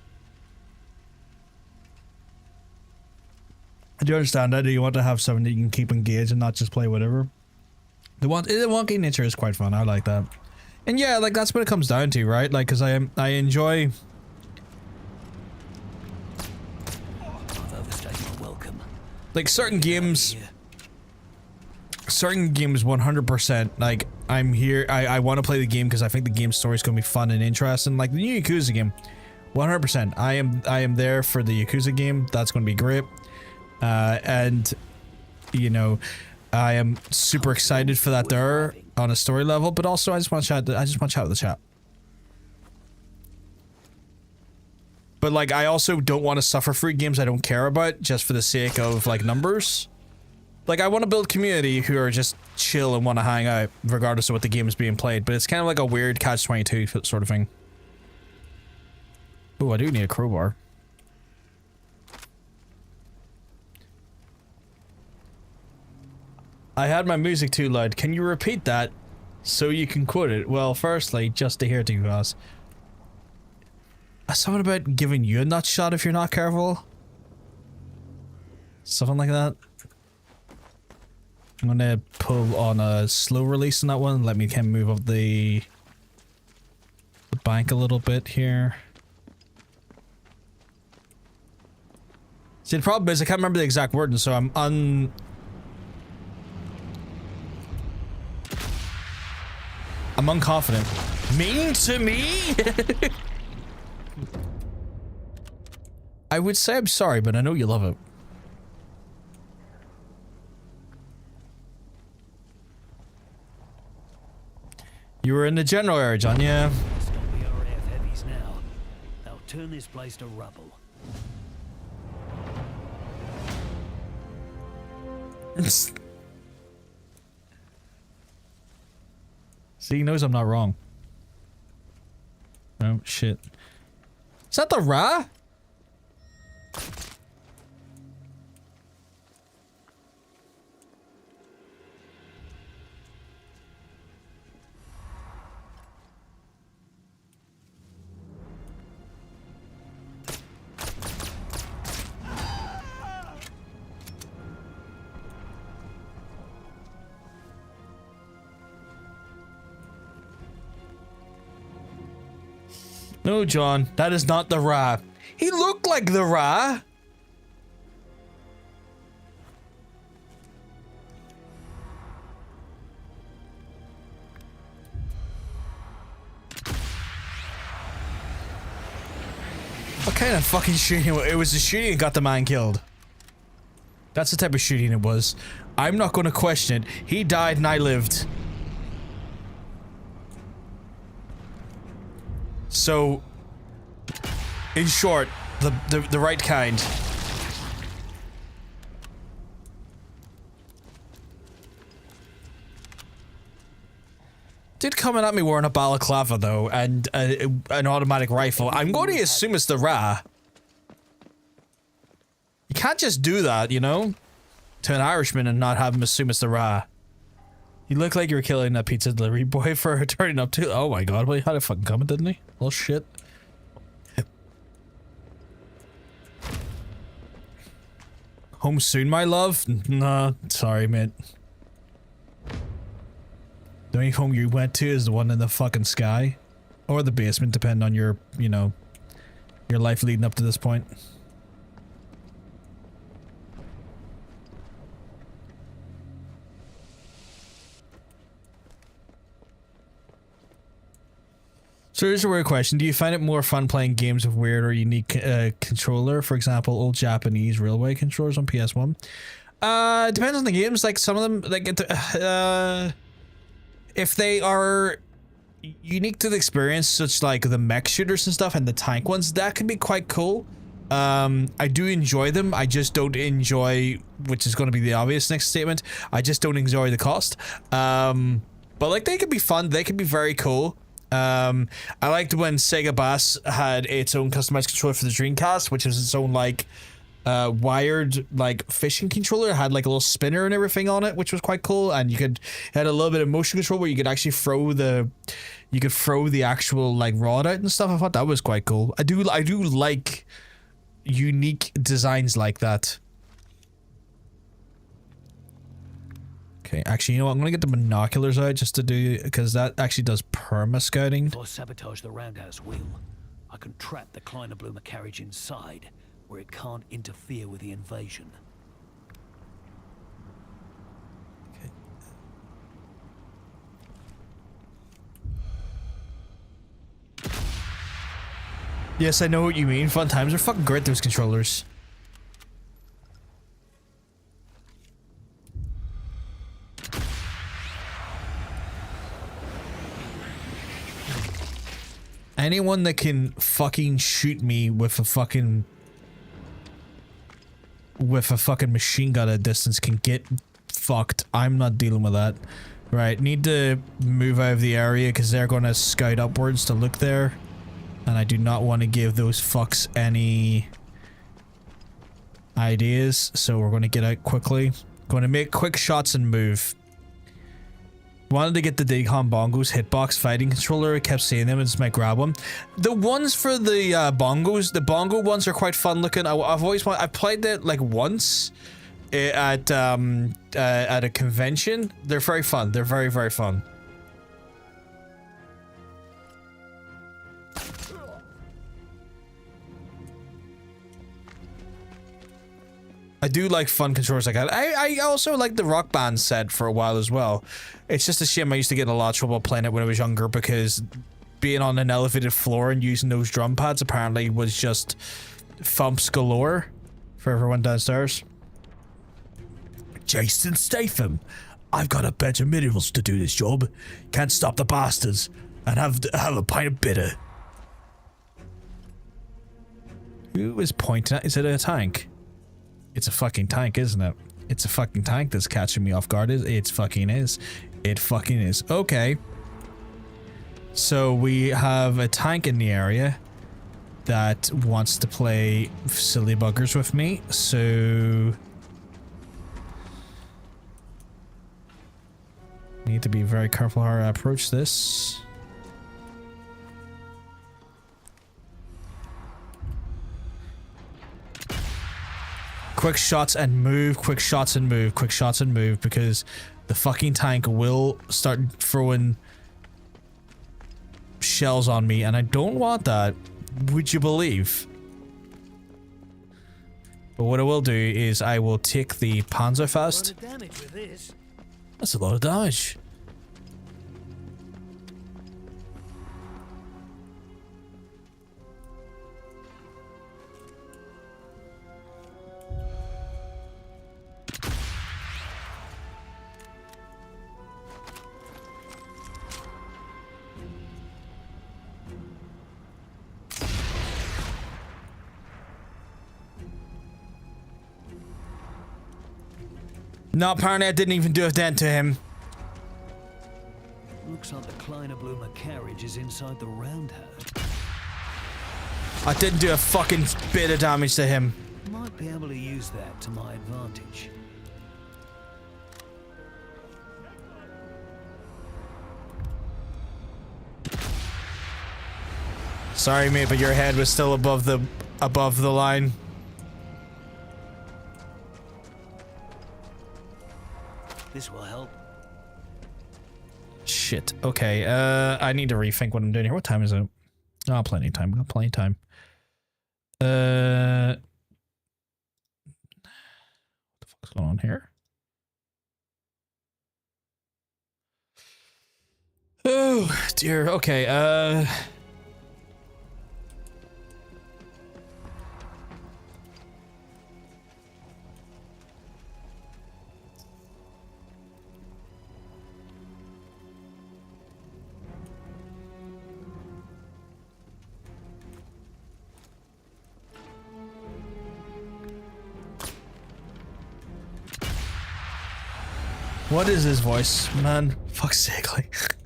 I do understand that. Do you want to have something that you can keep engaged and not just play whatever? The wonky nature is quite fun, I like that. And yeah, like that's what it comes down to, right? Like, cause I enjoy... Like certain games... Certain games 100%, like, I'm here, I want to play the game because I think the game story is going to be fun and interesting, like the new Yakuza game, 100%, I am there for the Yakuza game, that's going to be great, and, you know, I am super excited for that there, on a story level, but also I just want to chat, with the chat. But like, I also don't want to suffer free games I don't care about, just for the sake of, like, numbers. Like, I want to build community who are just chill and want to hang out, regardless of what the game is being played, but it's kind of like a weird catch-22 sort of thing. Ooh, I do need a crowbar. I had my music too loud. Can you repeat that so you can quote it? Well, firstly, just to hear it to you guys. Something about giving you a nut shot if you're not careful? Something like that? I'm gonna pull on a slow release on that one. Let me kind of move up the bank a little bit here. See, the problem is I can't remember the exact word, and so I'm unconfident. Mean to me? I would say I'm sorry, but I know you love it. You were in the general area, John, yeah. Stop the RAF heavies now. They'll turn this place to rubble. See, he knows I'm not wrong. Oh, shit. Is that the Ra? No, John, that is not the Ra. He looked like the Ra. What kind of fucking shooting? It was the shooting that got the man killed. That's the type of shooting it was. I'm not going to question it. He died and I lived. So, in short, the right kind. Did coming at me wearing a balaclava though, and an automatic rifle. I'm going to assume it's the Ra. You can't just do that, you know? To an Irishman and not have him assume it's the Ra. You look like you were killing that pizza delivery boy for turning up to. Oh my god, well, he had it fucking coming, didn't he? Oh shit. Home soon, my love? Nah, sorry, mate. The only home you went to is the one in the fucking sky. Or the basement, depending on your, you know, your life leading up to this point. So here's a weird question. Do you find it more fun playing games with weird or unique controller? For example, old Japanese railway controllers on PS1? Depends on the games. Like, some of them, like, if they are unique to the experience, such like the mech shooters and stuff and the tank ones, that can be quite cool. I do enjoy them. I just don't enjoy, which is going to be the obvious next statement, I just don't enjoy the cost. But like, they can be fun. They can be very cool. I liked when Sega Bass had its own customized controller for the Dreamcast, which was its own like wired like fishing controller. It had like a little spinner and everything on it, which was quite cool. And it had a little bit of motion control where you could actually throw the actual like rod out and stuff. I thought that was quite cool. I do like unique designs like that. Okay, actually, you know what? I'm gonna get the binoculars out just to do, because that actually does perma scouting. If I sabotage the roundhouse wheel, I can trap the Kleiner Bloomer carriage inside, where it can't interfere with the invasion. Okay. Yes, I know what you mean. Fun times are fucking great, those controllers. Anyone that can fucking shoot me with a fucking machine gun at a distance can get fucked. I'm not dealing with that. Right, need to move out of the area because they're going to scout upwards to look there. And I do not want to give those fucks any ideas. So we're going to get out quickly. Going to make quick shots and move. Wanted to get the Digicom Bongos hitbox fighting controller. I kept seeing them and just might grab one. The ones for the bongos, the bongo ones are quite fun looking. I've always wanted. I played that like once at a convention. They're very fun. They're very, very fun. I do like fun controllers like that. I also like the Rock Band set for a while as well. It's just a shame I used to get in a lot of trouble playing it when I was younger, because being on an elevated floor and using those drum pads apparently was just thumps galore for everyone downstairs. Jason Statham, I've got a bunch of minerals to do this job. Can't stop the bastards and have a pint of bitter. Who is pointing at? Is it a tank? It's a fucking tank, isn't it? It's a fucking tank that's catching me off guard. It fucking is. It fucking is. Okay. So we have a tank in the area that wants to play silly buggers with me. So need to be very careful how I approach this. Quick shots and move, quick shots and move, quick shots and move, because the fucking tank will start throwing shells on me, and I don't want that. Would you believe? But what I will do is I will take the Panzer first. A lot of damage with this. That's a lot of damage. No, apparently I didn't even do a dent to him. Looks like the Kleiner Blumer carriage is inside the roundhouse. I didn't do a fucking bit of damage to him. Might be able to use that to my advantage. Sorry, mate, but your head was still above the line. This will help. Shit. Okay. I need to rethink what I'm doing here. What time is it? Oh, plenty of time. We got plenty of time. What the fuck's going on here? Oh dear. Okay. What is his voice, man? Fuck's sake, like.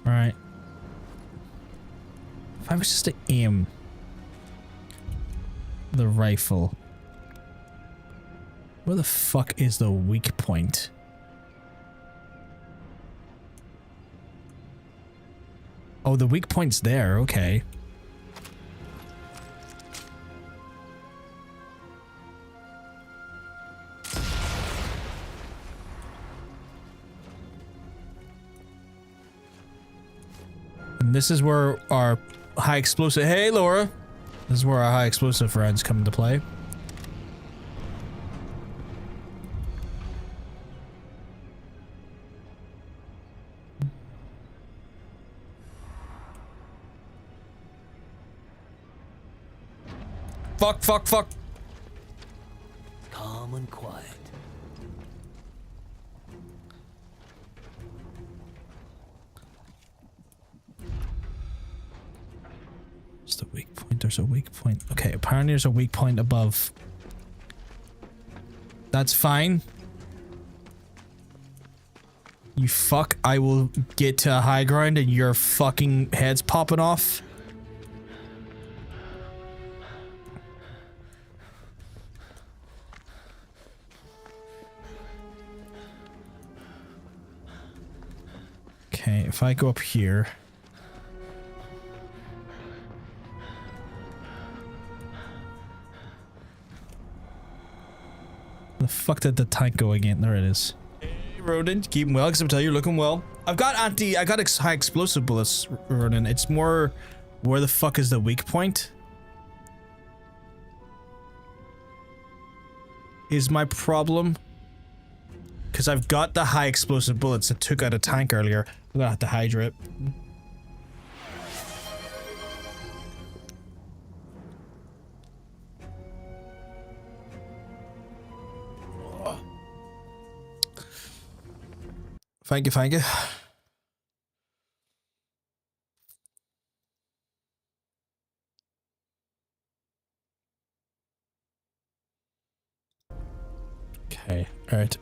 Alright. If I was just to aim the rifle, where the fuck is the weak point? Oh, the weak point's there, okay. And this is where our high explosive— hey, Laura! This is where our high explosive rounds come into play. Fuck, fuck, fuck. Calm and quiet. What's the weak point? There's a weak point. Okay, apparently there's a weak point above. That's fine. You fuck, I will get to a high ground and your fucking head's popping off. Okay, if I go up here. The fuck did the tank go again? There it is. Hey, Ronan, keep well, because I tell you, you're looking well. I got high explosive bullets, Ronan. It's more, where the fuck is the weak point? Is my problem. Because I've got the high explosive bullets that took out a tank earlier. I'm gonna have to hydrate. Thank you, thank you. Okay, alright,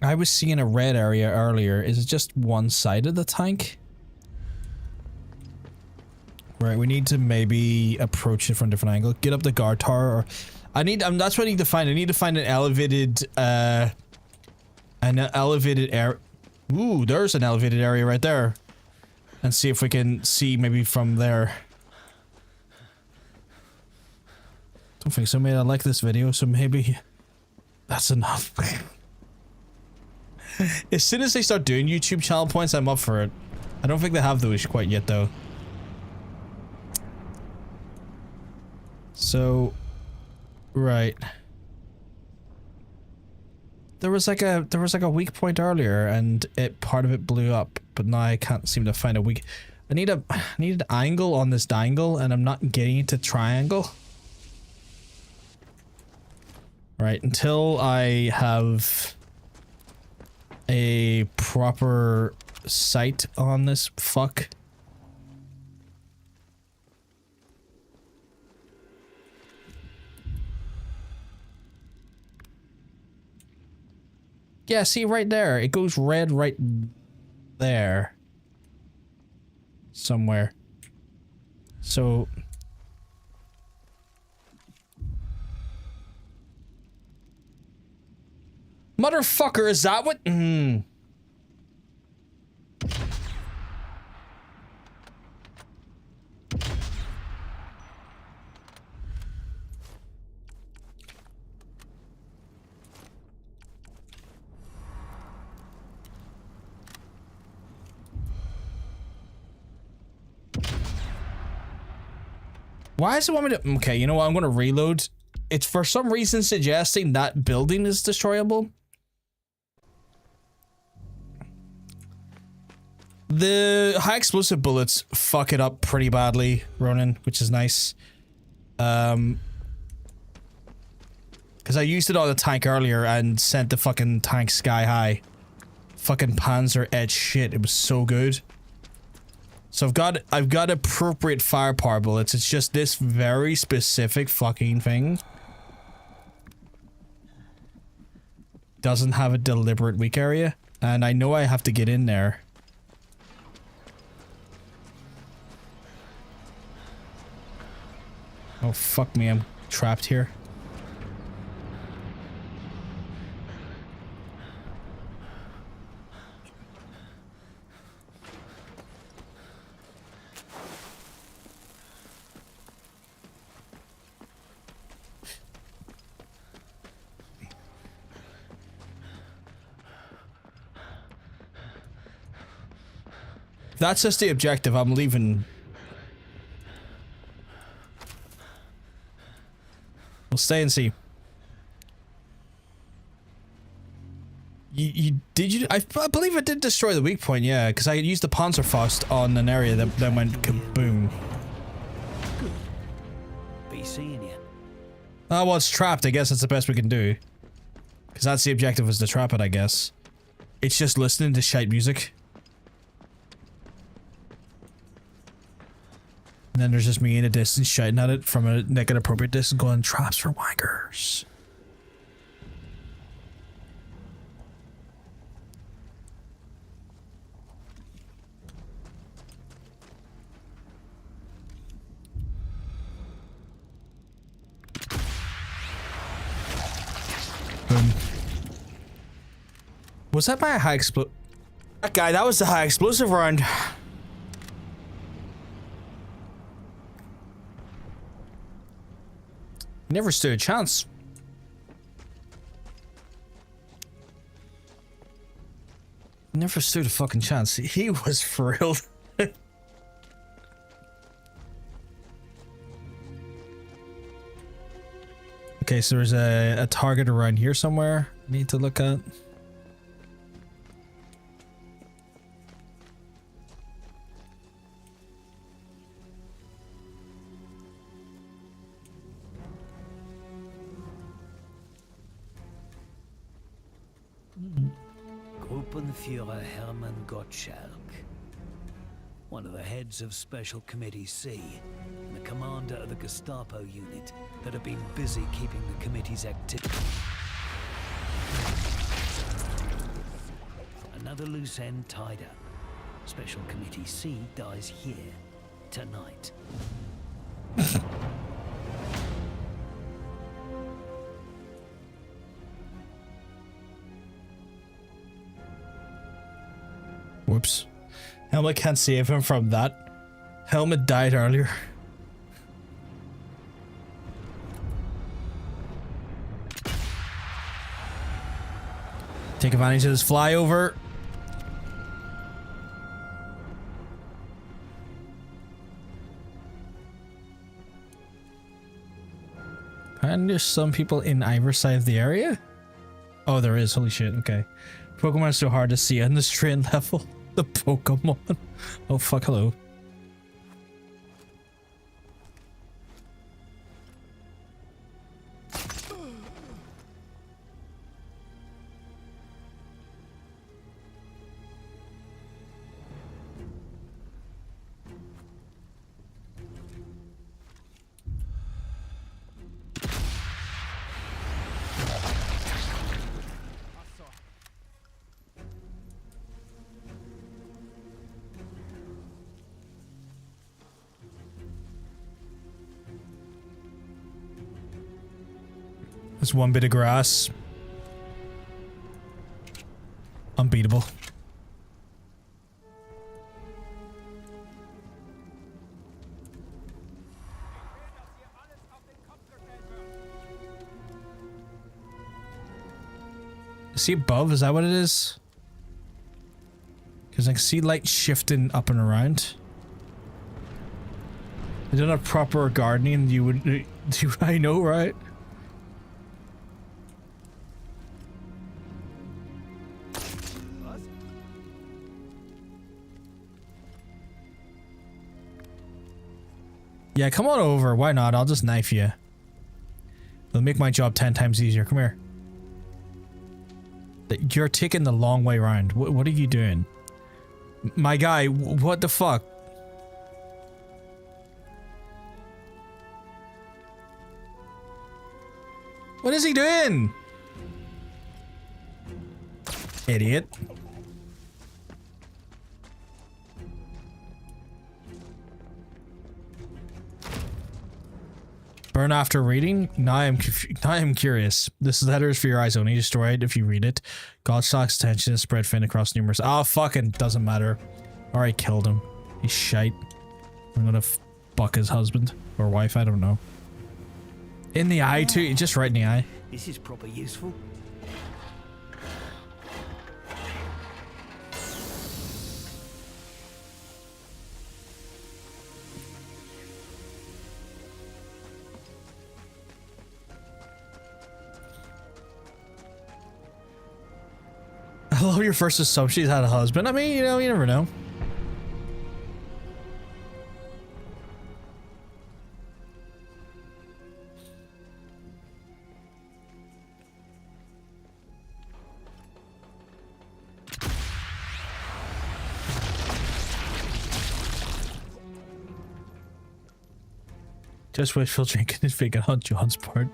I was seeing a red area earlier. Is it just one side of the tank? Right, we need to maybe approach it from a different angle. Get up the guard tower, or that's what I need to find. I need to find an elevated area. Ooh, there's an elevated area right there. and see if we can see maybe from there. Don't think so, mate. I like this video, so maybe that's enough. As soon as they start doing YouTube channel points, I'm up for it. I don't think they have those quite yet, though. So, right. There was like a weak point earlier, and part of it blew up, but now I can't seem to find a weak. I need an angle on this diagonal, and I'm not getting it to triangle. Right, until I have a proper sight on this fuck. Yeah, see right there. It goes red right there. Somewhere. So... Motherfucker, is that what? Why does it want me to? Okay, you know what? I'm gonna reload. It's for some reason suggesting that building is destroyable. The high explosive bullets fuck it up pretty badly, Ronan, which is nice. Because I used it on the tank earlier and sent the fucking tank sky high. Fucking Panzer edge shit. It was so good. So I've got appropriate firepower bullets. It's just this very specific fucking thing doesn't have a deliberate weak area, and I know I have to get in there. Oh fuck me, I'm trapped here. If that's just the objective, I'm leaving. We'll stay and see. I believe it did destroy the weak point, yeah, because I used the Panzerfaust on an area that then went kaboom. Good. Be seeing you. Oh, well, it's trapped. I guess that's the best we can do. Because that's the objective, was to trap it, I guess. It's just listening to shite music. And then there's just me in a distance shouting at it from a naked appropriate distance going, traps for wankers. Boom. Was that my high explosive? That was the high explosive round. Never stood a chance. Never stood a fucking chance. He was for real. Okay, so there's a target around here somewhere I need to look at. Gruppenführer Hermann Gottschalk, one of the heads of Special Committee C, and the commander of the Gestapo unit that have been busy keeping the committee's activity. Another loose end tied up. Special Committee C dies here, tonight. Whoops. Helmet can't save him from that. Helmet died earlier. Take advantage of this flyover. And there's some people in either side of the area? Oh, there is. Holy shit. Okay. Pokemon is so hard to see on this train level. The Pokemon. Oh, fuck. Hello. There's one bit of grass. Unbeatable. Is he above? Is that what it is? Because I can see light shifting up and around. I don't have proper gardening. You would... I know, right? Yeah, come on over. Why not? I'll just knife you. It'll make my job 10 times easier. Come here. You're taking the long way around. What are you doing? My guy, what the fuck? What is he doing? Idiot. Burn after reading? Now I'm curious. This letter is for your eyes only. Destroy it if you read it. Godstock's attention is spread thin across numerous... Oh, fucking doesn't matter. Already killed him. He's shite. I'm gonna fuck his husband. Or wife, I don't know. In the eye too? Just right in the eye. This is proper useful. I love your first assumption he's had a husband. I mean, you know, you never know. Just wishful drinking is vegan on John's part.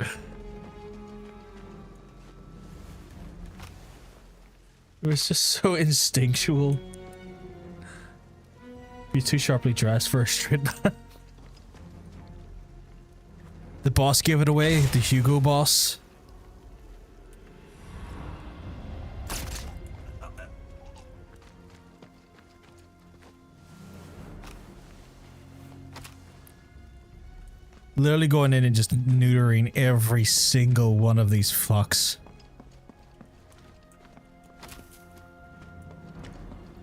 It was just so instinctual. Be too sharply dressed for a straight man. The boss gave it away, the Hugo boss. Literally going in and just neutering every single one of these fucks.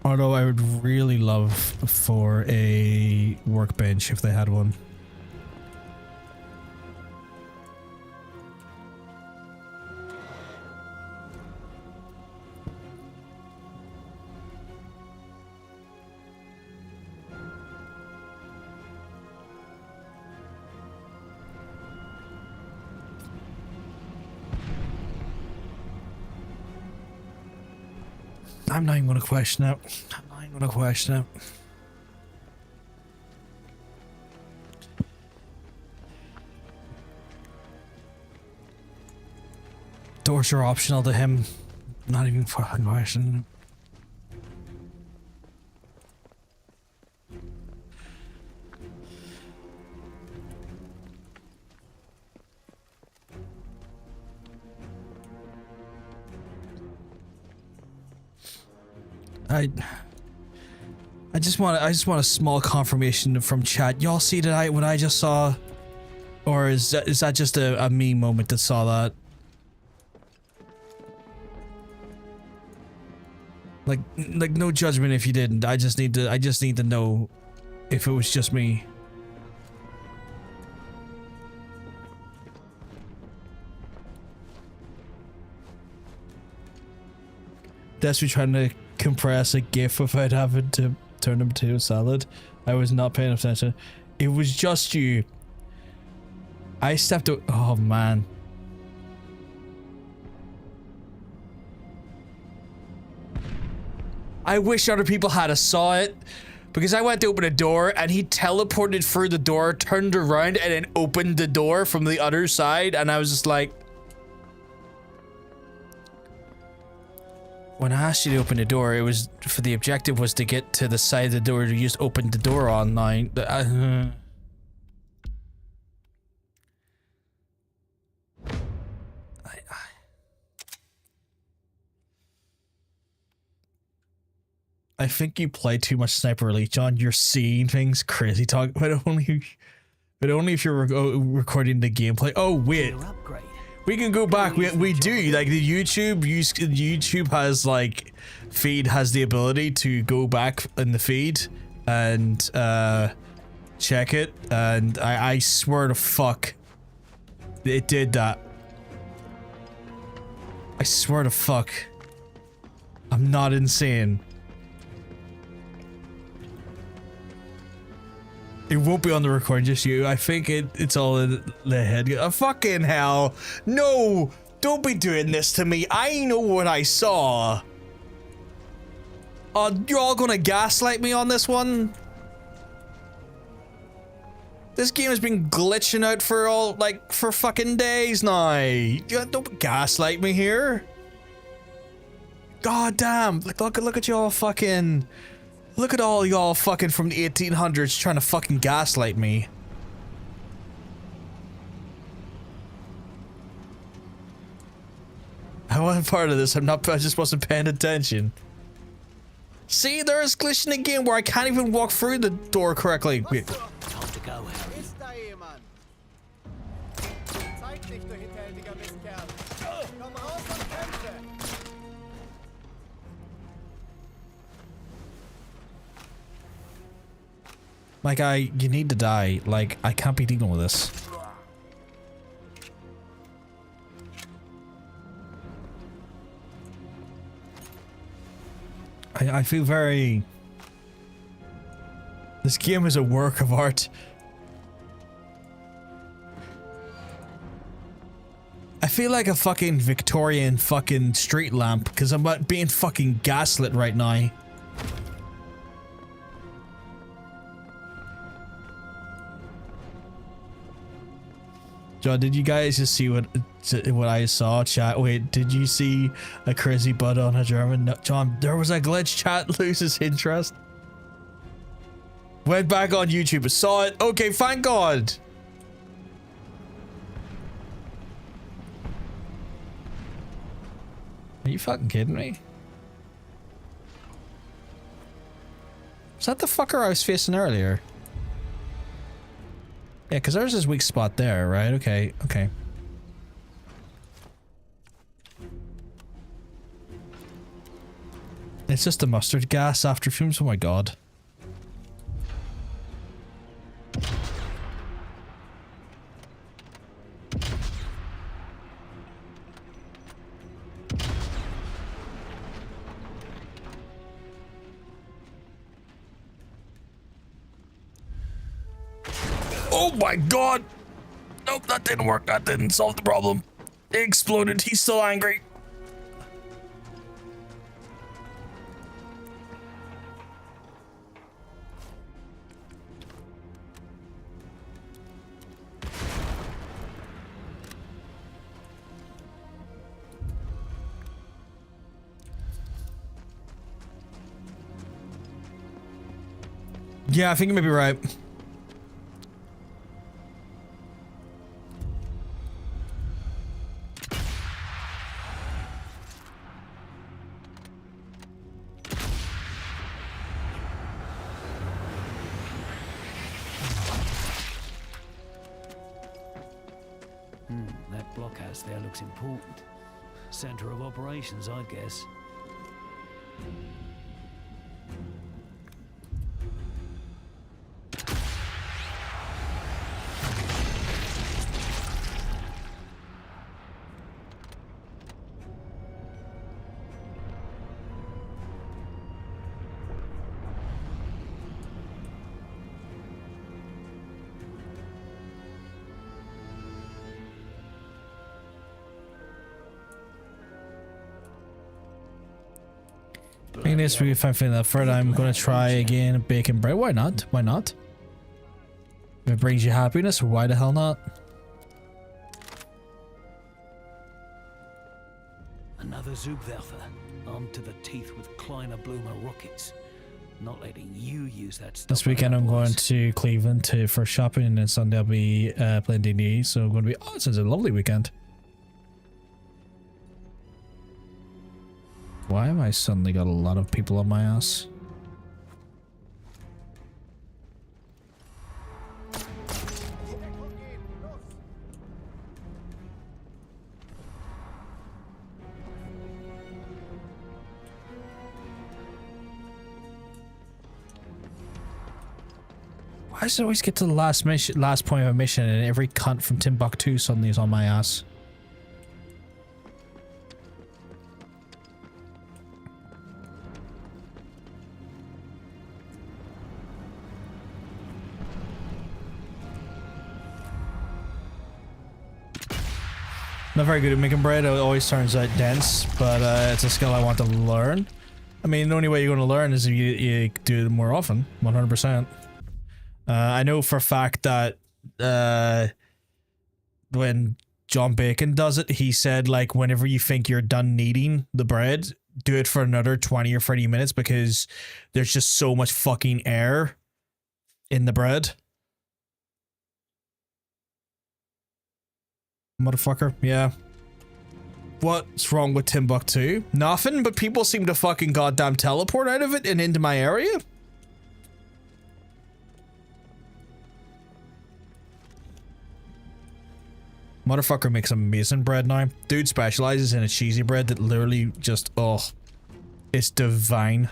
Although I would really love for a workbench if they had one. I'm not even gonna question it. I'm not even gonna question it. Doors are optional to him. Not even fucking questioning. I just want a small confirmation from chat. Y'all see that what I just saw? Or is that just a me moment that saw that? Like no judgment if you didn't. I just need to know if it was just me. That's me trying to compress a GIF without having to turn a potato salad. I was not paying attention. It was just you. I stepped out. Oh man. I wish other people had saw it, because I went to open a door and he teleported through the door, turned around and then opened the door from the other side, and I was just like, when I asked you to open the door, it was for the objective was to get to the side of the door. You just opened the door online. I think you play too much Sniper Elite, John. You're seeing things crazy talk, but only if you're recording the gameplay. Oh wait, we can go back. We do like the YouTube has like feed has the ability to go back in the feed and check it, and I swear to fuck, it did that. I swear to fuck, I'm not insane. It won't be on the recording, just you. I think it's all in the head. Fucking hell. No! Don't be doing this to me. I know what I saw. You're all gonna gaslight me on this one? This game has been glitching out for fucking days now. Don't gaslight me here. God damn. Look at y'all fucking... Look at all y'all fucking from the 1800s trying to fucking gaslight me. I wasn't part of this. I just wasn't paying attention. See, there's glitch in the game where I can't even walk through the door correctly. Wait. Time to go, Harry. My guy, you need to die. Like, I can't be dealing with this. I feel very... This game is a work of art. I feel like a fucking Victorian fucking street lamp because I'm being fucking gaslit right now. John, did you guys just see what I saw, chat? Wait, did you see a crazy butt on a German? No, John, there was a glitch. Chat loses interest. Went back on YouTube, saw it. Okay, thank God. Are you fucking kidding me? Was that the fucker I was facing earlier? Yeah, because there's his weak spot there, right? Okay, okay. It's just the mustard gas after fumes. Oh my God. Oh my God! Nope, that didn't work. That didn't solve the problem. It exploded. He's still angry. Yeah, I think you may be right. glass there looks important. Center of operations, I guess. I think this week if I'm feeling up for it, I'm gonna try again bacon bread. Why not? Why not? If it brings you happiness, why the hell not? Another Zugwerfer, armed to the teeth with Kleiner Bloomer rockets. Not letting you use that stuff. This weekend I'm going to Cleveland for shopping, and then Sunday I'll be playing D&D, so I'm going to be, oh, it sounds a lovely weekend. Why have I suddenly got a lot of people on my ass? Why does it always get to the last point of a mission and every cunt from Timbuktu suddenly is on my ass? Not very good at making bread. It always turns out dense, but it's a skill I want to learn. I mean, the only way you're going to learn is if you do it more often, 100%. I know for a fact that when John Bacon does it, he said, like, whenever you think you're done kneading the bread, do it for another 20 or 30 minutes because there's just so much fucking air in the bread. Motherfucker, yeah. What's wrong with Timbuktu? Nothing, but people seem to fucking goddamn teleport out of it and into my area. Motherfucker makes amazing bread now. Dude specializes in a cheesy bread that literally just, oh, it's divine.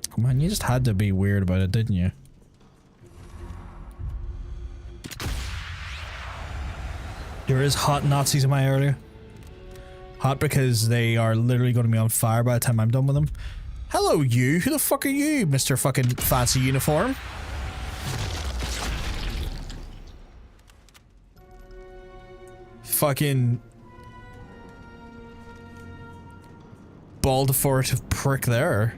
Come on, you just had to be weird about it, didn't you? There is hot Nazis in my area. Hot because they are literally going to be on fire by the time I'm done with them. Hello, you. Who the fuck are you, Mr. fucking fancy uniform? Fucking bald-fort prick there.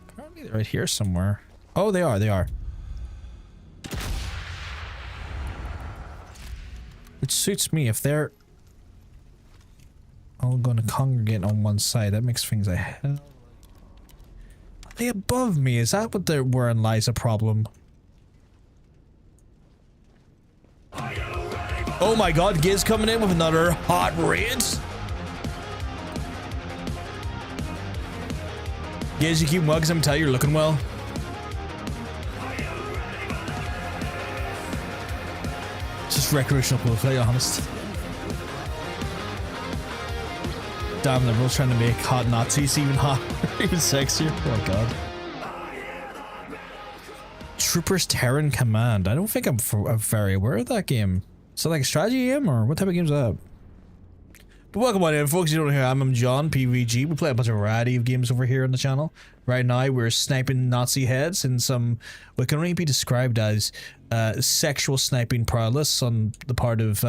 Apparently they're right here somewhere. Oh, they are, they are. Which suits me if they're all going to congregate on one side. That makes things a hell. Are they above me? Is that what they're wherein lies a problem? Oh my god, Giz coming in with another hot raid. Giz, you keep well because I'm telling you, you're looking well. Just recreational clothes, to be honest. Damn liberals trying to make hot Nazis even hotter, even sexier. Oh god. Troopers Terran Command. I don't think I'm very aware of that game. Is it like a strategy game or what type of game is that? But welcome on in, folks. You don't know who I'm John, PVG. We play a bunch of variety of games over here on the channel. Right now, we're sniping Nazi heads in some what can only be described as sexual sniping prowess on the part of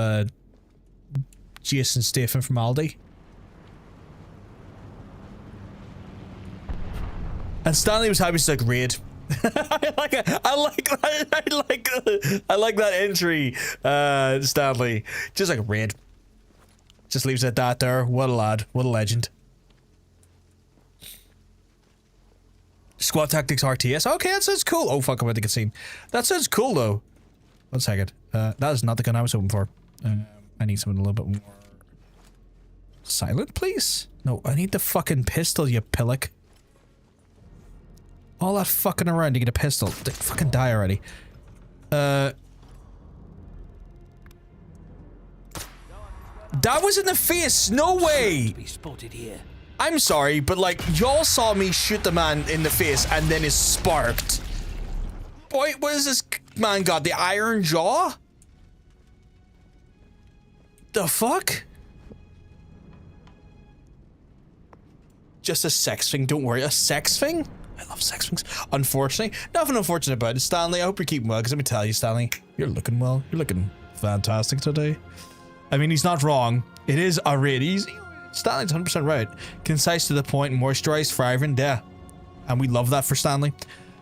Jason Statham from Aldi. And Stanley was happy. He's like, raid. I like that entry, Stanley. Just like raid. Just leaves it at that there. What a lad. What a legend. Squad Tactics RTS. Okay, that sounds cool. Oh, fuck, I'm at the cutscene. That sounds cool, though. 1 second. That is not the gun I was hoping for. I need something a little bit more silent, please. No, I need the fucking pistol, you pillock. All that fucking around to get a pistol. Fucking die already. That was in the face. No way. Be spotted here. I'm sorry, but like y'all saw me shoot the man in the face and then it sparked. Boy, what is this man got? The iron jaw? The fuck? Just a sex thing, don't worry. A sex thing? I love sex things. Unfortunately. Nothing unfortunate about it. Stanley, I hope you're keeping well, because let me tell you, Stanley, you're looking well. You're looking fantastic today. I mean, he's not wrong. It is a raid. Stanley's 100% right. Concise to the point, moisturized, fervent, yeah. And we love that for Stanley.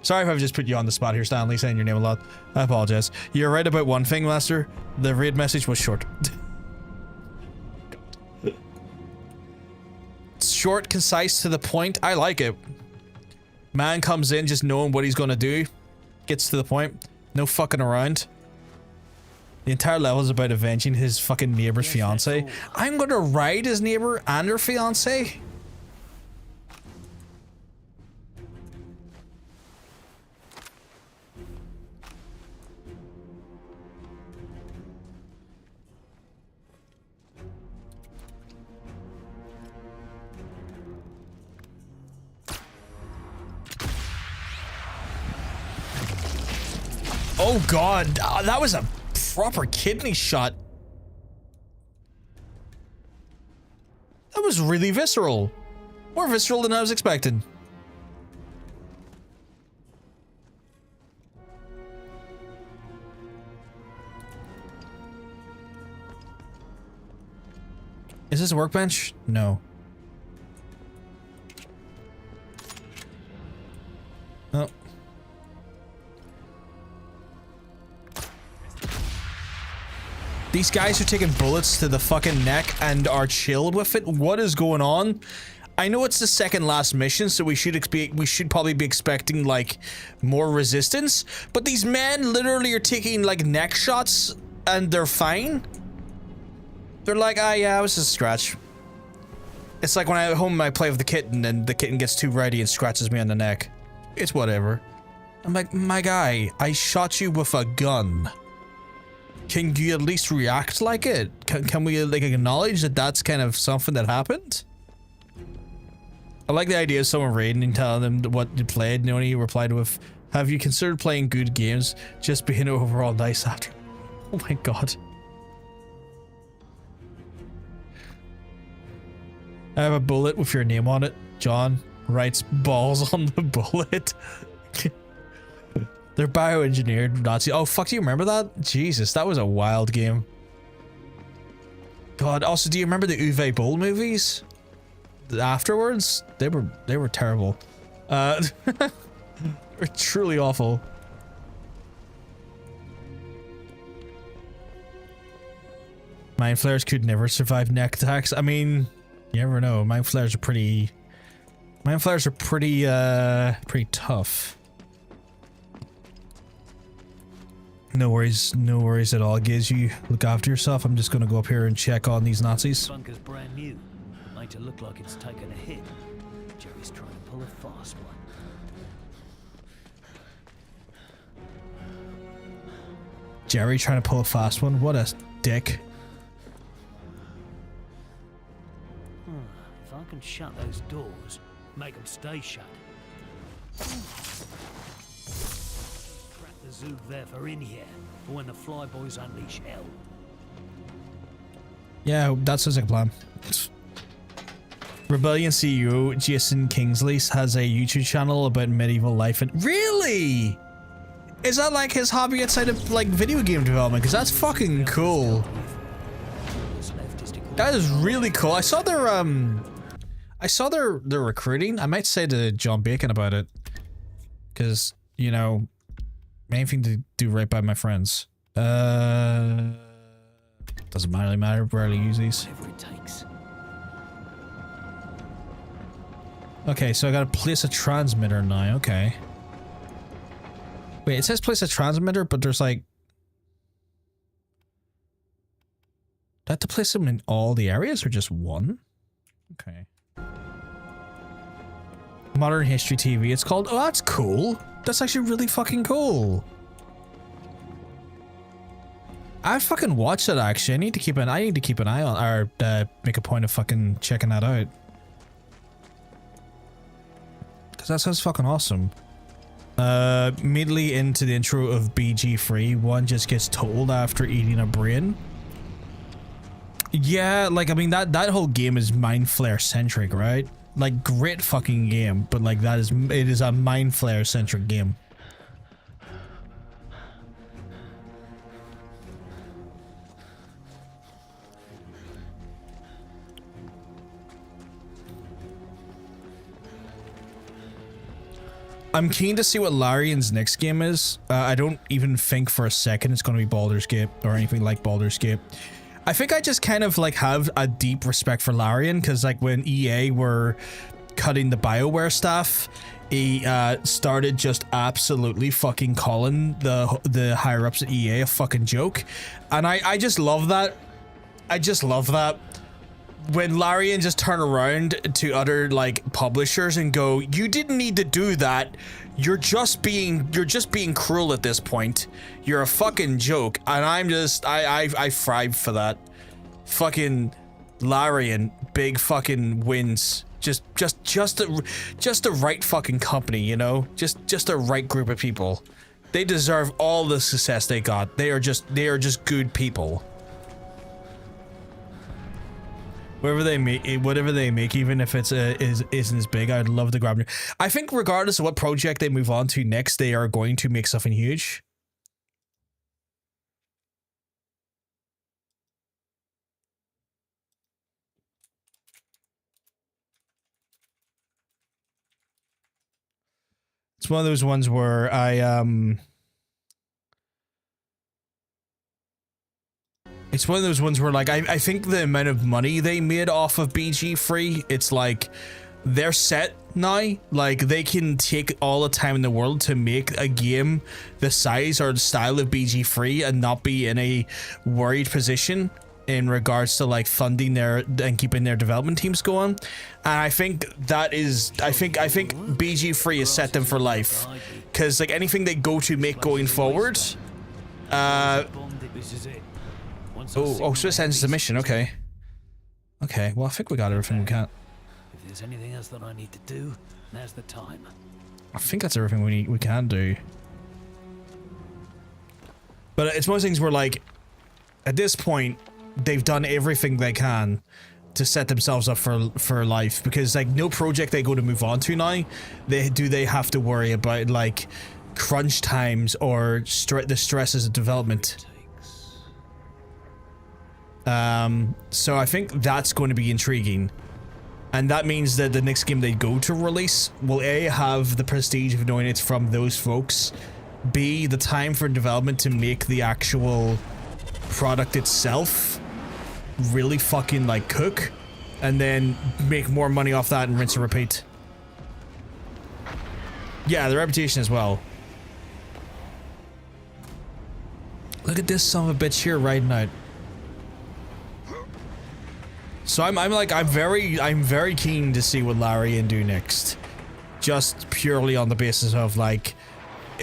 Sorry if I've just put you on the spot here, Stanley, saying your name a lot. I apologize. You're right about one thing, Master. The raid message was short. Short, concise, to the point. I like it. Man comes in just knowing what he's gonna do. Gets to the point. No fucking around. The entire level is about avenging his fucking neighbor's fiance. I'm gonna ride his neighbor and her fiance. Oh god, that was a proper kidney shot. That was really visceral. More visceral than I was expecting. Is this a workbench? No. Oh. These guys are taking bullets to the fucking neck and are chilled with it. What is going on? I know it's the second last mission, so we should probably be expecting like more resistance. But these men literally are taking like neck shots and they're fine. They're like, ah, yeah, it was just a scratch. It's like when I at home I play with the kitten and the kitten gets too ready and scratches me on the neck. It's whatever. I'm like, my guy, I shot you with a gun. Can you at least react like it? Can we like acknowledge that that's kind of something that happened? I like the idea of someone raiding and telling them what you played, and only he replied with, have you considered playing good games? Just being overall nice after. Oh my god. I have a bullet with your name on it. John writes balls on the bullet. They're bioengineered Nazi. Oh fuck, do you remember that? Jesus, that was a wild game. God, also do you remember the Uwe Boll movies? Afterwards? They were terrible. They're truly awful. Mind flares could never survive neck attacks. I mean, you never know. Mind flares are pretty pretty tough. No worries at all, Giz. You look after yourself. I'm just gonna go up here and check on these Nazis. Bunker's brand new. Made it look like it's taken a hit. Jerry's trying to pull a fast one. Jerry trying to pull a fast one? What a dick. If I can shut those doors, make them stay shut. The Zugwerfer are in here for when the flyboys unleash hell. Yeah, that sounds like a plan. Rebellion CEO Jason Kingsley has a YouTube channel about medieval life and really? Is that like his hobby outside of like video game development? Because that's fucking cool. That is really cool. I saw their recruiting. I might say to John Bacon about it. Because, you know, main thing to do right by my friends. Doesn't really matter. Rarely use these. Okay, so I gotta place a transmitter now. Okay. Wait, it says place a transmitter, but there's like to place them in all the areas or just one? Okay. Modern History TV. It's called. Oh, that's cool. That's actually really fucking cool. I fucking watched it actually. I need to keep an eye on, or make a point of fucking checking that out. Cause that sounds fucking awesome. Immediately into the intro of BG Free, one just gets told after eating a brain. Yeah, like I mean that whole game is Mind Flare centric, right? Like great fucking game, but like it is a Mind Flare centric game. I'm keen to see what Larian's next game is. I don't even think for a second it's going to be Baldur's Gate or anything like Baldur's Gate. I think I just kind of like have a deep respect for Larian because like when EA were cutting the BioWare stuff, he started just absolutely fucking calling the higher ups at EA a fucking joke, and I just love that. I just love that. When Larian just turn around to other like publishers and go, you didn't need to do that. You're just being cruel at this point. You're a fucking joke. And I'm just, I thrive for that. Fucking Larian, big fucking wins. Just the right fucking company, you know? Just the right group of people. They deserve all the success they got. They are just good people. Whatever they make, even if it's isn't as big, I'd love to grab it. I think regardless of what project they move on to next, they are going to make something huge. It's one of those ones where it's one of those ones where like I think the amount of money they made off of BG Free, it's like they're set now. Like they can take all the time in the world to make a game the size or the style of BG Free and not be in a worried position in regards to like funding their and keeping their development teams going. And I think that is I think BG Free has set them for life, because like anything they go to make going forward, Oh, so this ends the mission, okay. Okay, well I think we got everything we can. If there's anything else that I need to do, now's the time. I think that's everything we can do. But it's one of those things where like, at this point, they've done everything they can to set themselves up for life, because like no project they go to move on to now, they have to worry about like crunch times or the stresses of development. So I think that's going to be intriguing, and that means that the next game they go to release will A, have the prestige of knowing it's from those folks, B, the time for development to make the actual product itself really fucking like cook, and then make more money off that and rinse and repeat. Yeah, the reputation as well. Look at this son of a bitch here riding out. So I'm very keen to see what Larian do next, just purely on the basis of like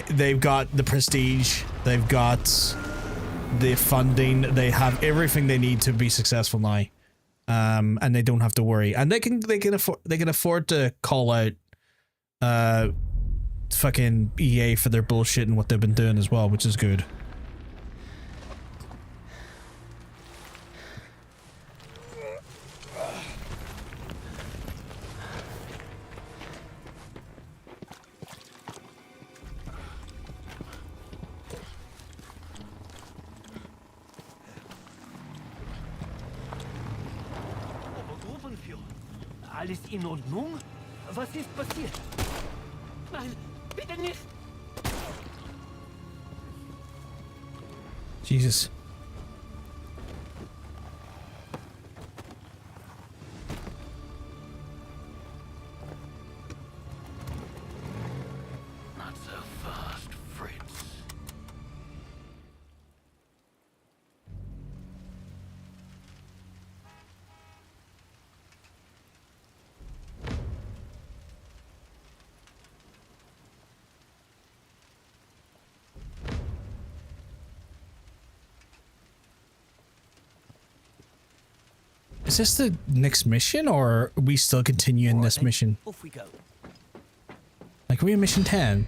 they've got the prestige, they've got the funding, they have everything they need to be successful now, and they don't have to worry, and they can afford to call out fucking EA for their bullshit and what they've been doing as well, which is good. Alles in Ordnung? Was ist passiert? Nein, bitte nicht! Jesus. Not so fast, Fritz. Is this the next mission, or are we still continuing All right this then, mission? Off we go. Like, are we in mission 10?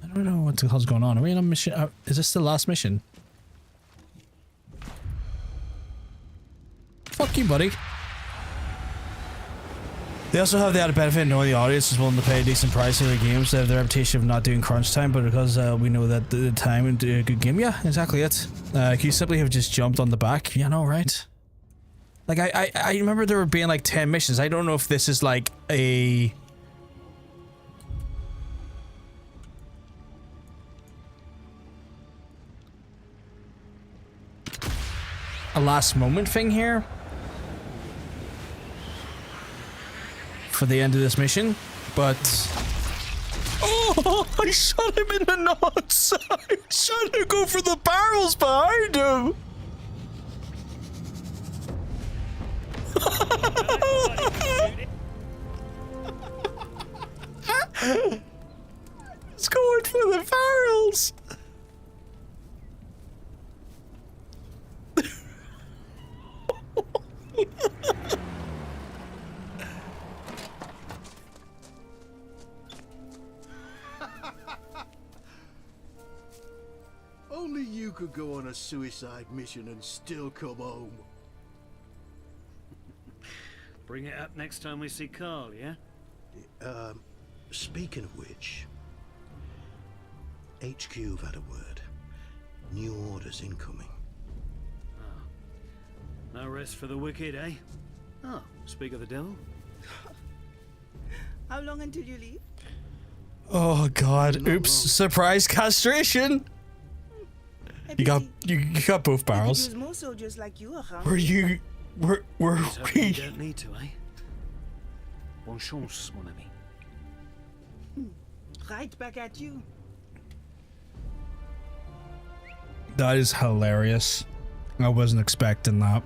I don't know what the hell's going on. Are we in a mission? Is this the last mission? Fuck you, buddy. They also have the added benefit of knowing the audience is willing to pay a decent price for their games. They have the reputation of not doing crunch time, but because we know that the time and a good game. Yeah, exactly it. You simply have just jumped on the back. You know, right? Like, I remember there were being like 10 missions. I don't know if this is like a... last moment thing here for the end of this mission, but oh, I shot him in the nuts. I shot him go for the barrels behind him. It's going for the barrels. Only you could go on a suicide mission and still come home. Bring it up next time we see Carl, yeah? Speaking of which, HQ have had a word. New orders incoming. No rest for the wicked, eh? Oh, speak of the devil. How long until you leave? Oh god, oops, surprise castration. You got both barrels. Use more soldiers like you around. Were Let's hope we we? don't need to, eh? Bonne chance, mon ami. Right back at you. That is hilarious. I wasn't expecting that.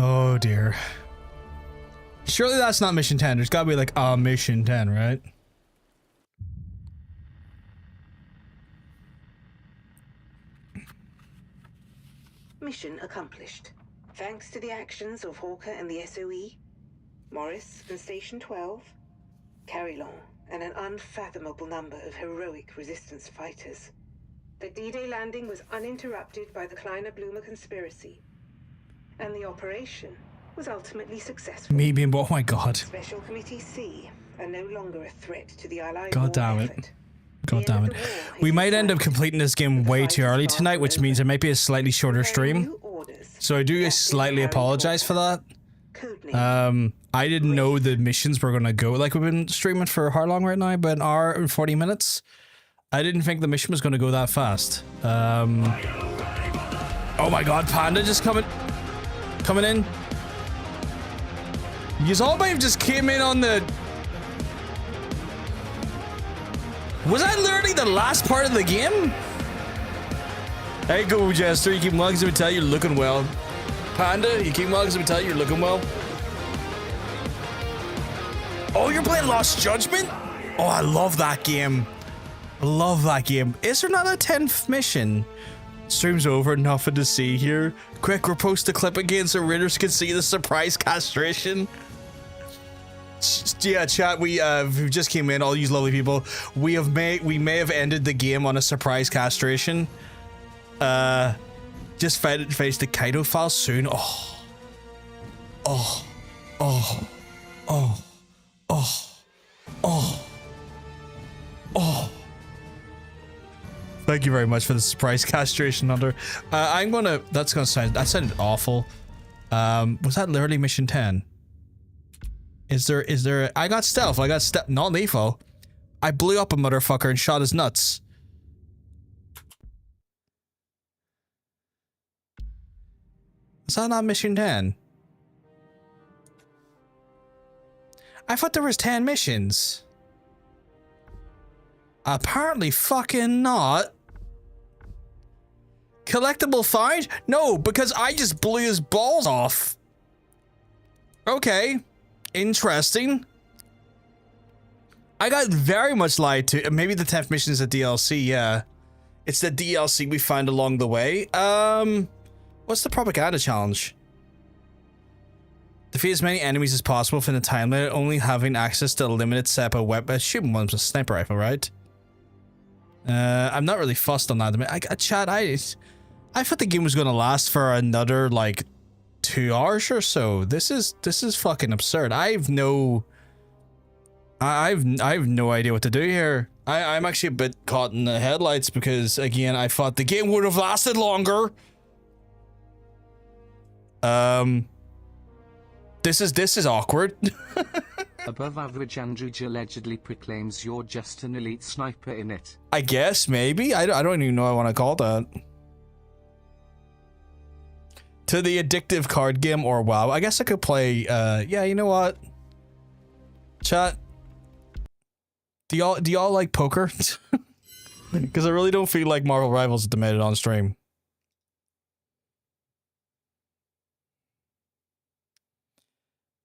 Oh dear. Surely that's not mission 10. There's gotta be like a mission 10, right? Mission accomplished. Thanks to the actions of Hawker and the SOE, Morris and Station 12, Carillon, and an unfathomable number of heroic resistance fighters. The D-Day landing was uninterrupted by the Kleiner-Blumer conspiracy, and the operation was ultimately successful. Me being, oh my god. Special Committee C are no longer a threat to the Allied God war damn it. effort. God damn it. We might end up completing this game way too early tonight, which means it might be a slightly shorter stream. So I do slightly apologize for that. I didn't know the missions were gonna go like we've been streaming for how long right now? About an hour and 40 minutes. I didn't think the mission was gonna go that fast. Oh my god, Panda just coming in. You all might have just came in on the... Was that literally the last part of the game? Hey, go, Jester. You keep mugs to tell you're looking well. Panda, you keep mugs to tell you're looking well. Oh, you're playing Lost Judgment? Oh, I love that game. I love that game. Is there not a 10th mission? Stream's over, nothing to see here. Quick, repost the clip again so readers can see the surprise castration. Yeah, chat, we just came in, all you lovely people. We may have ended the game on a surprise castration. Just face the Kaido file soon. Oh. Thank you very much for the surprise castration, Hunter. That sounded awful. Was that literally mission 10? Is there I got stealth, not lethal. I blew up a motherfucker and shot his nuts. Is that not mission 10? I thought there was 10 missions. Apparently fucking not. Collectible find? No, because I just blew his balls off. Okay. Interesting. I got very much lied to. Maybe the 10th mission is a DLC, yeah. It's the DLC we found along the way. What's the propaganda challenge? Defeat as many enemies as possible within the time limit, only having access to a limited set of weapons. Shooting one's a sniper rifle, right? I'm not really fussed on that. Chat, I thought the game was gonna last for another like 2 hours or so. This is fucking absurd. I've no idea what to do here. I'm actually a bit caught in the headlights because again I thought the game would have lasted longer. This is awkward. Above average Andrej allegedly proclaims you're just an elite sniper in it. I guess, maybe. I don't even know what I want to call that. To the addictive card game or WoW. I guess I could play, yeah, you know what? Chat. Do y'all like poker? Because I really don't feel like Marvel Rivals at the minute on stream.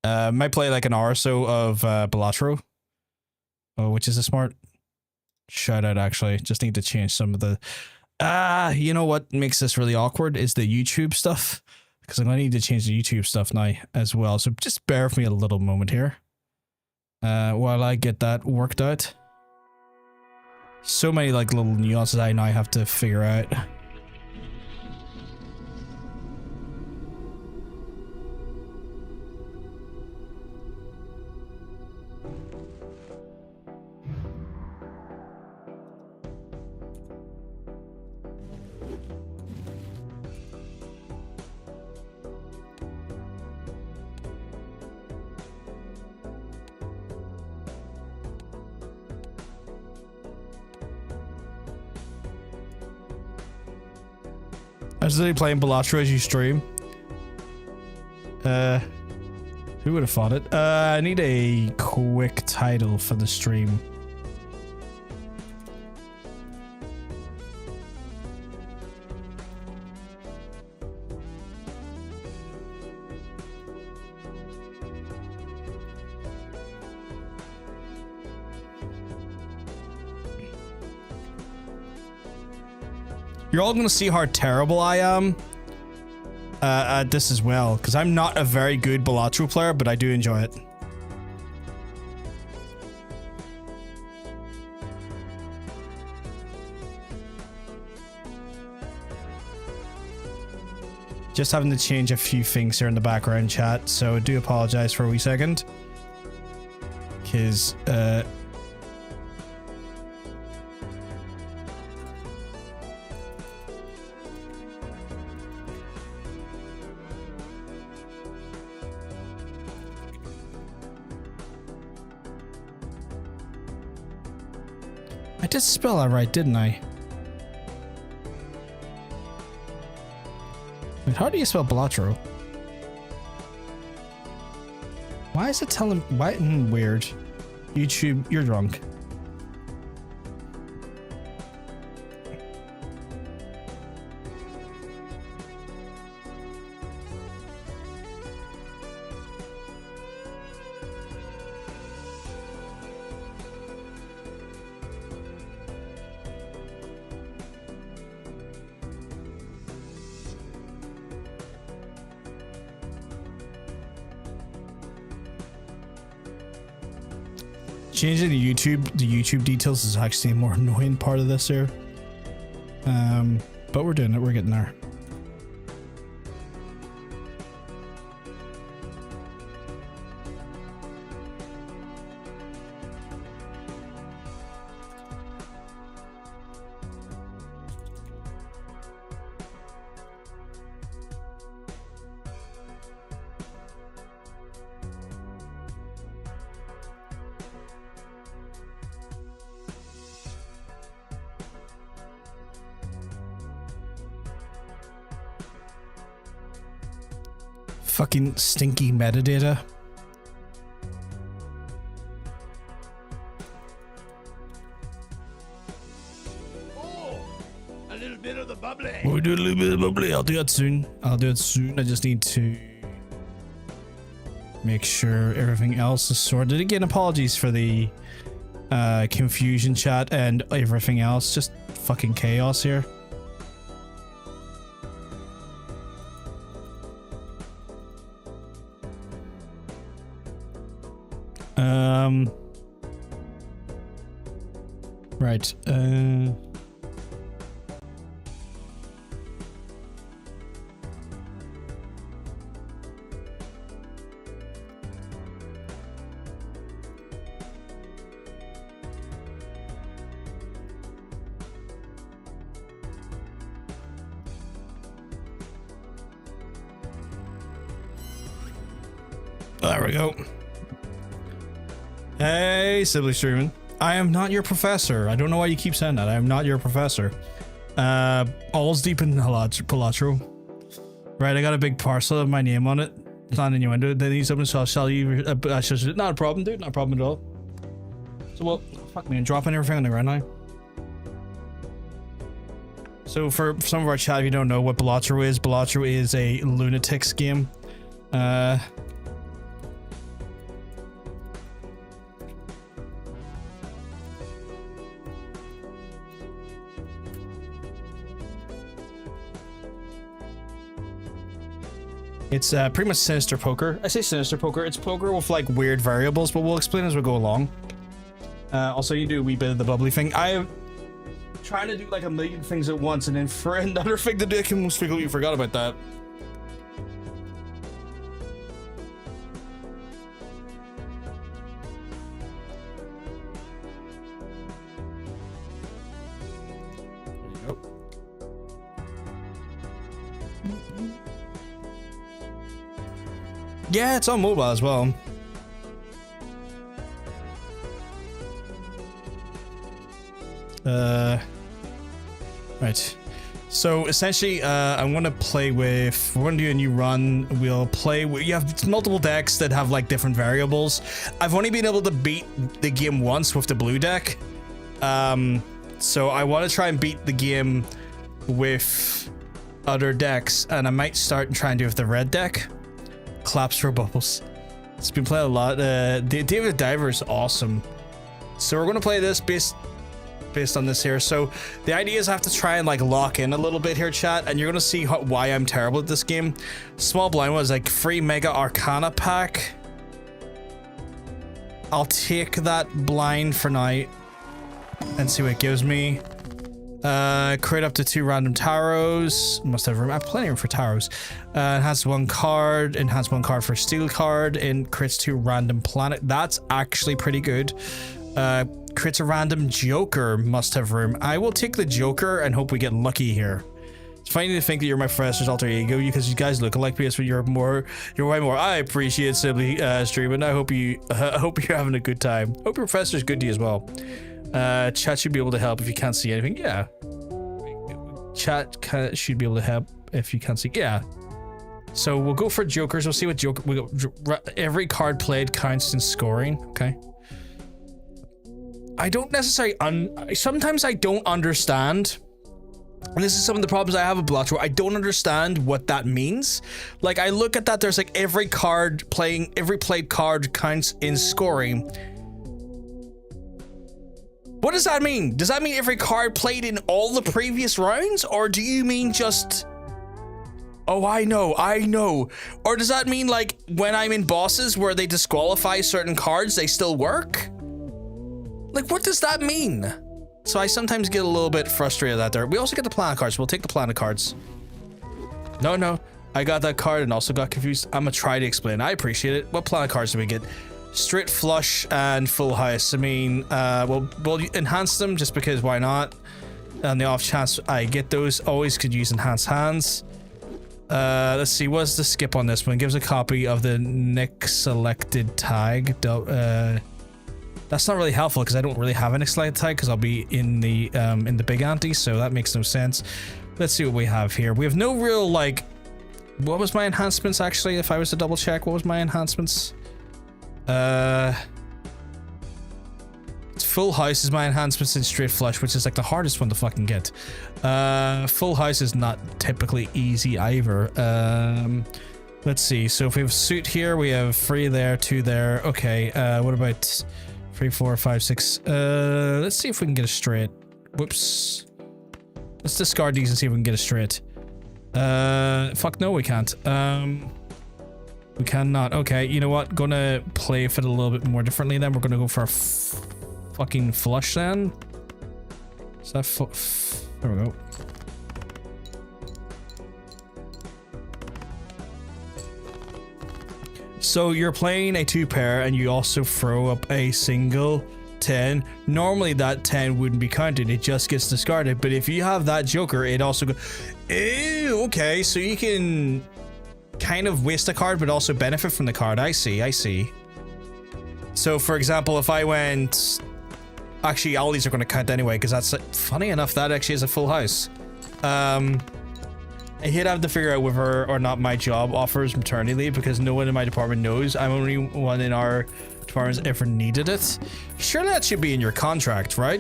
Might play like an hour or so of Balatro, which is a smart shout out actually. Just need to change some of the you know what makes this really awkward is the YouTube stuff, because I'm gonna need to change the YouTube stuff now as well, so just bear with me a little moment here while I get that worked out. So many like little nuances I now have to figure out. I was literally playing Balatro as you stream. Who would have thought it? I need a quick title for the stream. You're all gonna see how terrible I am at this as well, because I'm not a very good Balatro player, but I do enjoy it. Just having to change a few things here in the background chat, so I do apologize for a wee second. Because, I did spell that right, didn't I? Wait, how do you spell Balatro? Why is it telling... Why? Weird. YouTube, you're drunk. Changing the YouTube details is actually a more annoying part of this here. But we're doing it, we're getting there. Fucking stinky metadata. A little bit of the bubbly. We'll do a little bit of bubbly. I'll do it soon. I just need to make sure everything else is sorted. Again, apologies for the confusion chat and everything else. Just fucking chaos here. Right. There we go. Hey, Sibley Streaming. I am not your professor. I don't know why you keep saying that. I am not your professor. All's deep in Balatro. Right, I got a big parcel of my name on it. It's not innuendo. They need something, so I'll sell you. Not a problem, dude. Not a problem at all. So, well, fuck me. I'm dropping everything on the ground now. So, for some of our chat, if you don't know what Balatro is a lunatics game. It's pretty much Sinister poker. I say Sinister poker. It's poker with like weird variables, but we'll explain as we go along. Also, you do a wee bit of the bubbly thing. I'm trying to do like a million things at once, and then for another thing to do, I can almost completely forgot about that. Yeah, it's on mobile as well. Right. So essentially, I'm gonna play with. We're gonna do a new run. We'll play. You have multiple decks that have like different variables. I've only been able to beat the game once with the blue deck. So I want to try and beat the game with other decks, and I might start and try and do it with the red deck. Claps for bubbles. It's been playing a lot. David Diver is awesome. So we're gonna play this based on this here. So the idea is I have to try and like lock in a little bit here, chat, and you're gonna see why I'm terrible at this game. Small blind was like free Mega Arcana pack. I'll take that blind for now and see what it gives me. Create up to 2 random tarots. Must have room. I have plenty of room for tarots. Enhance 1 card. Enhance 1 card for steel card. And creates 2 random planet. That's actually pretty good. Creates a random joker. Must have room. I will take the joker and hope we get lucky here. It's funny to think that you're my professor's alter ego because you guys look alike, but you're way more. I appreciate Sibley streaming. I hope you're having a good time. Hope your professor's good to you as well. Chat should be able to help if you can't see anything. Yeah. Chat should be able to help if you can't see. Yeah. So we'll go for jokers. We'll see what joker. Every card played counts in scoring. Okay. I don't necessarily. Sometimes I don't understand. And this is some of the problems I have with Balatro. I don't understand what that means. Like I look at that. There's like every played card counts in scoring. What does that mean? Does that mean every card played in all the previous rounds? Or do you mean just... Oh, I know. Or does that mean like when I'm in bosses where they disqualify certain cards, they still work? Like, what does that mean? So I sometimes get a little bit frustrated out there. We also get the planet cards. We'll take the planet cards. No. I got that card and also got confused. I'm gonna try to explain. I appreciate it. What planet cards do we get? Straight flush and full house. I mean, we'll enhance them just because why not? On the off chance I get those, always could use enhanced hands. Let's see, what's the skip on this one? It gives a copy of the next selected tag. That's not really helpful because I don't really have an selected tag because I'll be in the big ante, so that makes no sense. Let's see what we have here. We have no real like. What was my enhancements actually? If I was to double check, what was my enhancements? It's full house is my enhancements in straight flush, which is like the hardest one to fucking get. Full house is not typically easy either. Let's see. So if we have suit here, we have 3 there, 2 there. Okay. What about 3, 4, 5, 6. Let's see if we can get a straight. Whoops. Let's discard these and see if we can get a straight. Fuck no, we can't. We cannot. Okay, you know what? Gonna play with it a little bit more differently then. We're gonna go for a fucking flush then. Is that there we go. So you're playing a 2-pair and you also throw up a single 10. Normally that 10 wouldn't be counted, it just gets discarded. But if you have that joker, it also goes. Ew, okay, so you can kind of waste a card but also benefit from the card. I see. So for example, if I went, actually all these are going to count anyway because that's funny enough, that actually is a full house. I'd have to figure out whether or not my job offers maternity leave because no one in my department knows. I'm only one in our department has ever needed it. Surely that should be in your contract, right?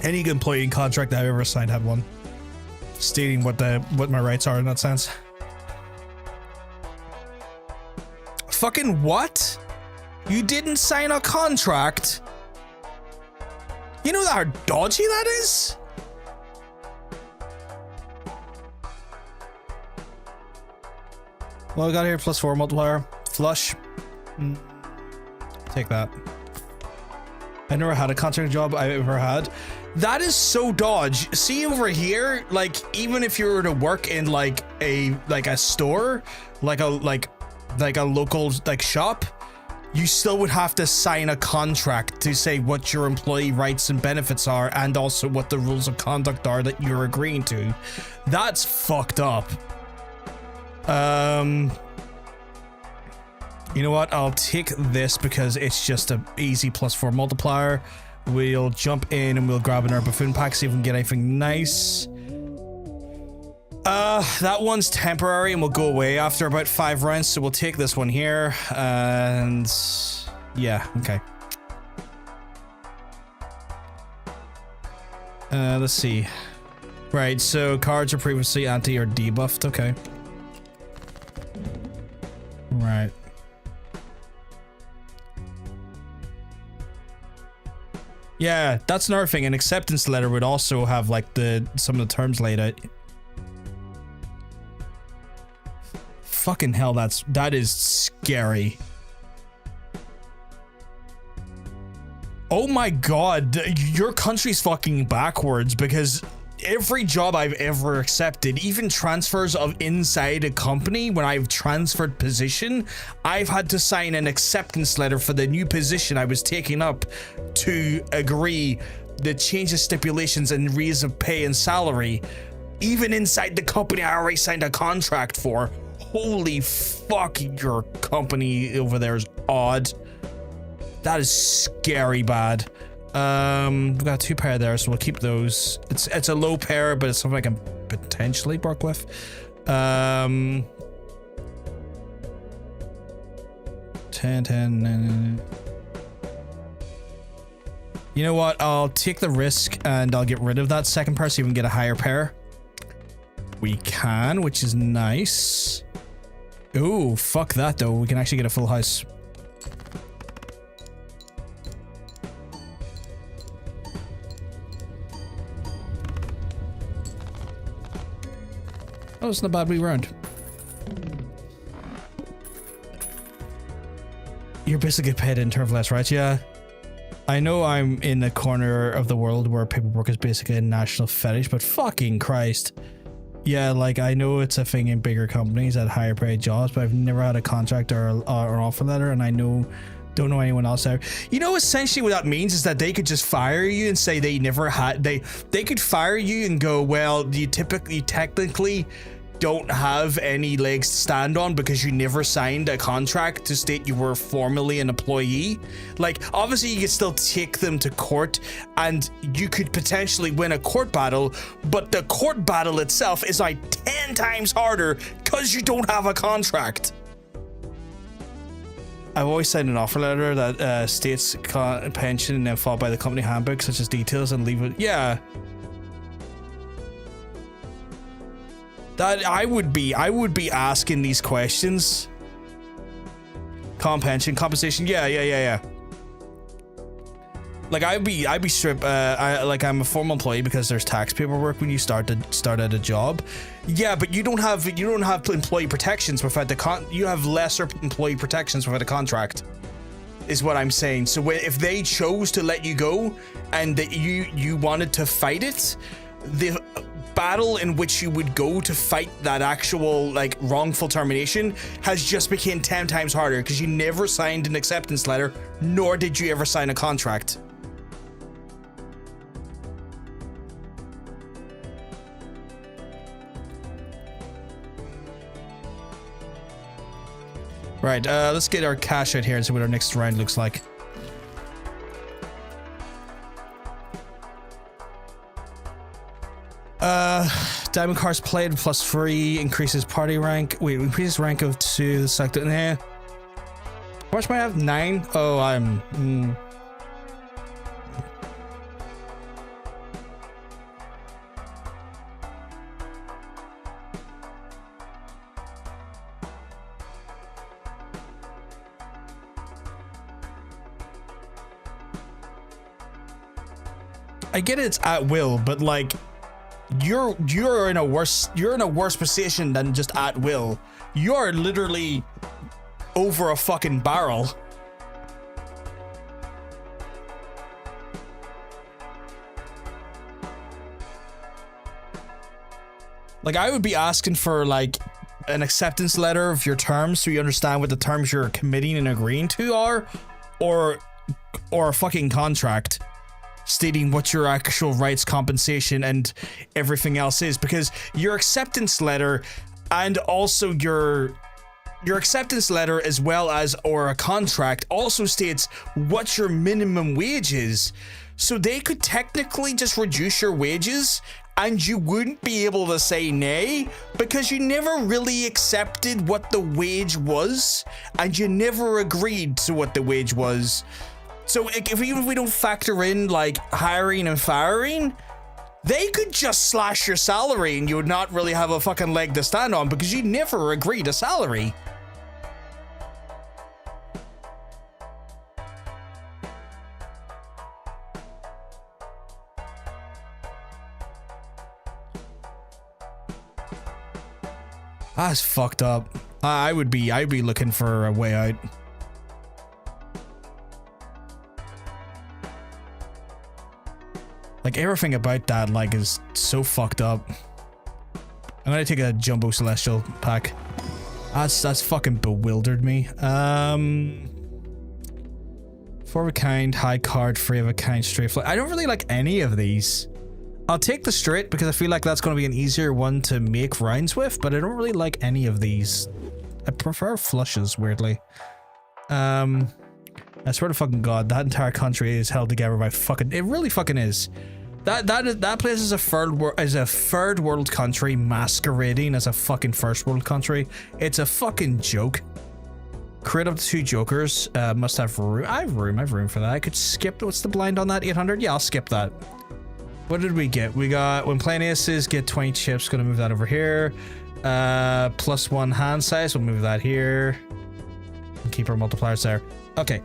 Any employee contract that I've ever signed had one stating what my rights are in that sense. Fucking what? You didn't sign a contract? You know how dodgy that is? Well, I got here +4 multiplier. Flush. Take that. I never had a contract job I've ever had. That is so dodge. See over here, like even if you were to work in like a store, like a local like shop, you still would have to sign a contract to say what your employee rights and benefits are and also what the rules of conduct are that you're agreeing to. That's fucked up. You know what? I'll take this because it's just a easy +4 multiplier. We'll jump in and we'll grab another buffoon pack, see if we can get anything nice. That one's temporary and will go away after about 5 rounds, so we'll take this one here, and yeah, okay. Let's see. Right, so cards are previously anti or debuffed, okay. Right. Yeah, that's another thing. An acceptance letter would also have like some of the terms laid out. Fucking hell, that is scary. Oh my god, your country's fucking backwards because every job I've ever accepted, even transfers of inside a company, when I've transferred position, I've had to sign an acceptance letter for the new position I was taking up to agree the change of stipulations and raise of pay and salary, even inside the company I already signed a contract for. Holy fuck, your company over there is odd. That is scary bad. We've got 2 pair there, so we'll keep those. It's a low pair, but it's something I can potentially work with. 10, 10. You know what? I'll take the risk and I'll get rid of that second pair so you can get a higher pair. We can, which is nice. Ooh, fuck that though. We can actually get a full house. Oh, it's not bad we round. You're basically paid in terms of less, right? Yeah. I know I'm in a corner of the world where paperwork is basically a national fetish, but fucking Christ. Yeah, like I know it's a thing in bigger companies at higher paid jobs, but I've never had a contract or an offer letter, and I don't know anyone else out. You know, essentially what that means is that they could just fire you and say they never had. They could fire you and go, well, you technically don't have any legs to stand on because you never signed a contract to state you were formally an employee. Like, obviously you could still take them to court and you could potentially win a court battle, but the court battle itself is like 10 times harder because you don't have a contract. I've always signed an offer letter that states pension and then followed by the company handbook, such as details, and leave it. Yeah. That I would be asking these questions. Pension, compensation, yeah. Like I'd be strip. I'm a formal employee because there's tax paperwork when you start at a job. Yeah, but you don't have employee protections without you have lesser employee protections without a contract. Is what I'm saying. So if they chose to let you go and that you wanted to fight it, the battle in which you would go to fight that actual like wrongful termination has just become 10 times harder because you never signed an acceptance letter, nor did you ever sign a contract. Right, let's get our cash out here and see what our next round looks like. Diamond cards played +3 increases party rank. Wait, increases rank of 2. Select it in here. How much might I have? 9? Oh, I'm. I get it's at will, but like. You're in a worse position than just at will. You're literally over a fucking barrel. Like I would be asking for like an acceptance letter of your terms so you understand what the terms you're committing and agreeing to are, or a fucking contract stating what your actual rights, compensation, and everything else is, because your acceptance letter and also your acceptance letter as well as or a contract also states what your minimum wage is. So they could technically just reduce your wages and you wouldn't be able to say nay because you never really accepted what the wage was and you never agreed to what the wage was. So even if we don't factor in like hiring and firing, they could just slash your salary and you would not really have a fucking leg to stand on because you never agreed a salary. That's fucked up. I'd be looking for a way out. Like everything about that like is so fucked up. I'm gonna take a jumbo celestial pack. That's fucking bewildered me. 4 of a kind, high card, 3 of a kind, straight flight. I don't really like any of these. I'll take the straight because I feel like that's gonna be an easier one to make rounds with, but I don't really like any of these. I prefer flushes, weirdly. I swear to fucking God, that entire country is held together by fucking. It really fucking is. That place is a third world country masquerading as a fucking first world country. It's a fucking joke. Create up to 2 jokers. Must have room. I have room for that. I could skip. What's the blind on that? 800. Yeah, I'll skip that. What did we get? We got when playing aces, get 20 chips. Gonna move that over here. +1 hand size. We'll move that here. And keep our multipliers there. Okay.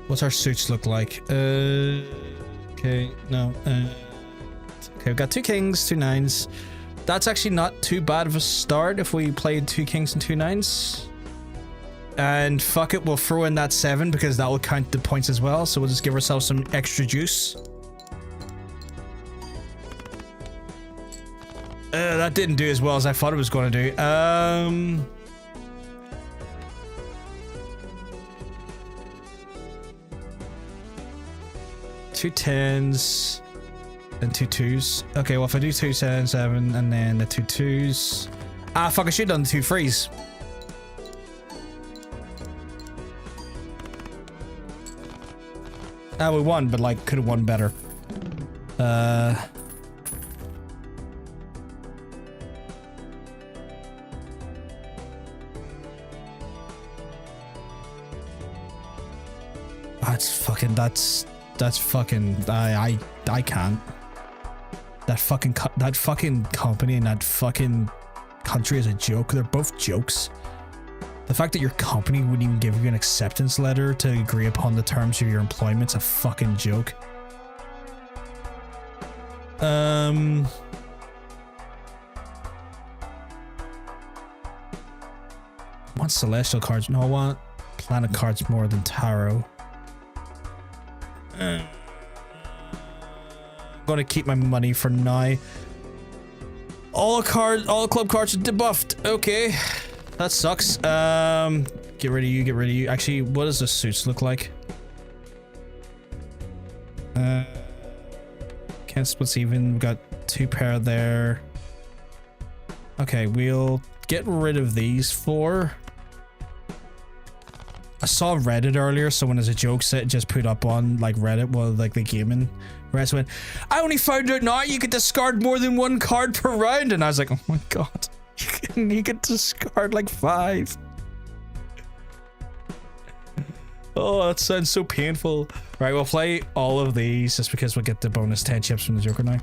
What's our suits look like? Okay, no. Okay, we've got 2 kings, 2 nines. That's actually not too bad of a start if we played 2 kings and 2 nines. And fuck it, we'll throw in that 7 because that will count the points as well. So we'll just give ourselves some extra juice. That didn't do as well as I thought it was going to do. 2 10s and 2 2s. Okay, well if I do 2 7 7 and then the 2 2s. Ah fuck, I should have done the 2 3s. We won, but like could have won better. That's That's fucking. I can't. That fucking company and that fucking country is a joke. They're both jokes. The fact that your company wouldn't even give you an acceptance letter to agree upon the terms of your employment's a fucking joke. Want celestial cards? No, I want planet cards more than tarot. I'm gonna keep my money for now. All club cards are debuffed. Okay, that sucks. Get rid of you. Get rid of you. Actually, what does the suits look like? Can't split even. We got 2 pair there. Okay, we'll get rid of these 4. I saw Reddit earlier, someone as a joke said just put up on like Reddit while like the gaming. Reddit went, I only found out now you could discard more than 1 card per round, and I was like, oh my god, you could discard like 5. Oh, that sounds so painful. Right, we'll play all of these just because we'll get the bonus 10 chips from the Joker now.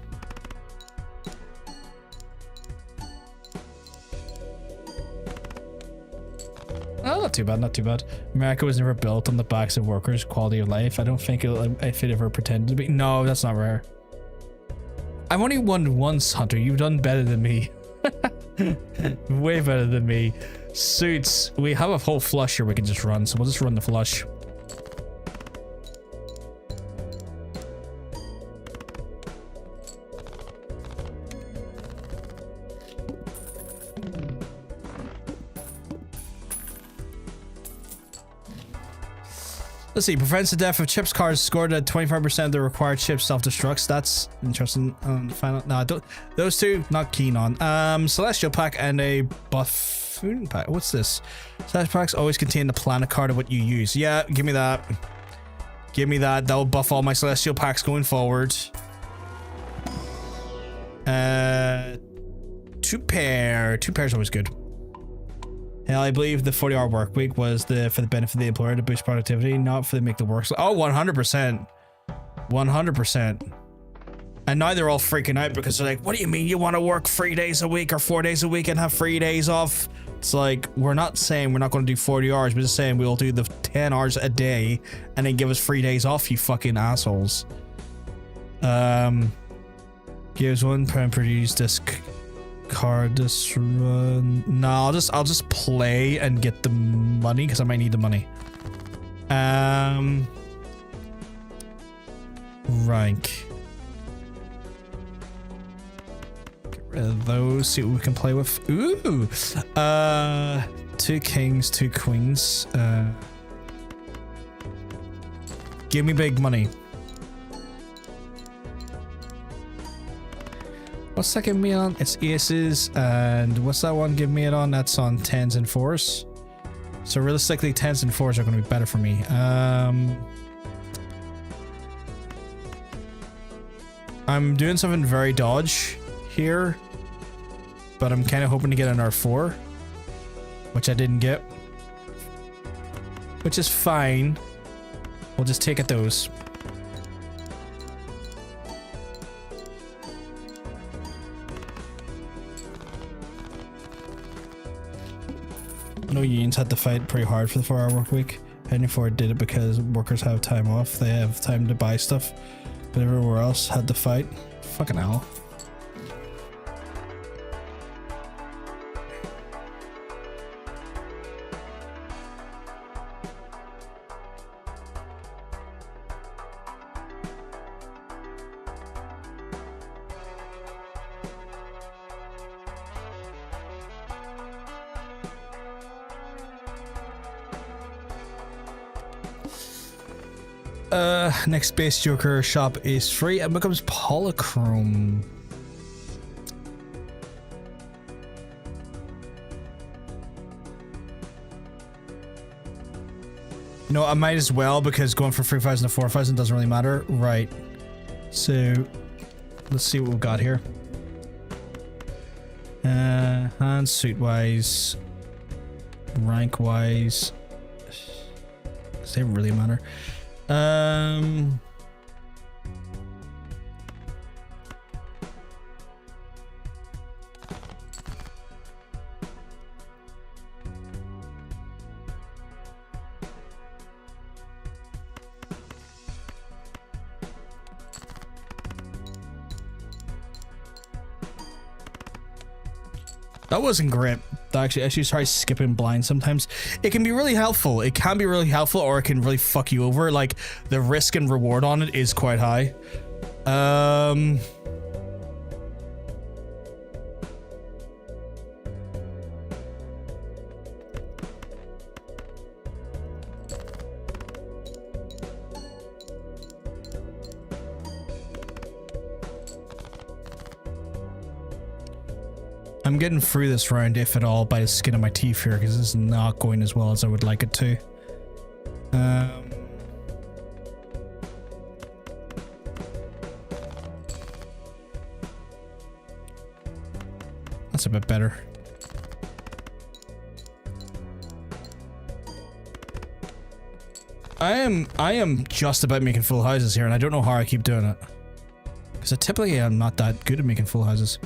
Oh, not too bad, not too bad. America was never built on the backs of workers' quality of life. I don't think if it ever pretended to be. No, that's not rare. I've only won once, Hunter. You've done better than me. Way better than me. Suits. We have a whole flush here we can just run, so we'll just run the flush. Let's see, prevents the death of chips cards scored at 25% of the required chips self-destructs. That's interesting. Final. No, those 2, not keen on. Celestial pack and a buffoon pack. What's this? Celestial packs always contain the planet card of what you use. Yeah, give me that. Give me that. That'll buff all my celestial packs going forward. 2 pair. 2 pairs always good. Hell, I believe the 40-hour work week was for the benefit of the employer to boost productivity, not for the make the work. Oh, 100%. 100%. And now they're all freaking out because they're like, what do you mean you want to work 3 days a week or 4 days a week and have 3 days off? It's like, we're not saying we're not going to do 40 hours. We're just saying we'll do the 10 hours a day and then give us 3 days off, you fucking assholes. Gives 1 per produced disc. Card this run. No, I'll just play and get the money because I might need the money. Rank. Get rid of those. See what we can play with. Ooh. 2 kings, 2 queens. Give me big money. What's that give me on? It's aces, and what's that one give me it on? That's on 10s and 4s. So realistically, 10s and 4s are going to be better for me. I'm doing something very dodge here, but I'm kind of hoping to get an R4, which I didn't get, which is fine. We'll just take it those. No unions had to fight pretty hard for the 4-hour work week. Henry Ford did it because workers have time off. They have time to buy stuff. But everywhere else had to fight. Fucking hell. Next Space Joker shop is free and becomes polychrome. You know, I might as well because going from 3,000 to 4,000 doesn't really matter. Right. So, let's see what we've got here. Hand suit wise, rank wise. Does they really matter? That wasn't great. Actually, I should try skipping blind sometimes. It can be really helpful. It can be really helpful, or it can really fuck you over. Like, the risk and reward on it is quite high. I'm getting through this round, if at all, by the skin of my teeth here, because this is not going as well as I would like it to. That's a bit better. I am just about making full houses here, and I don't know how I keep doing it. Because typically I'm not that good at making full houses.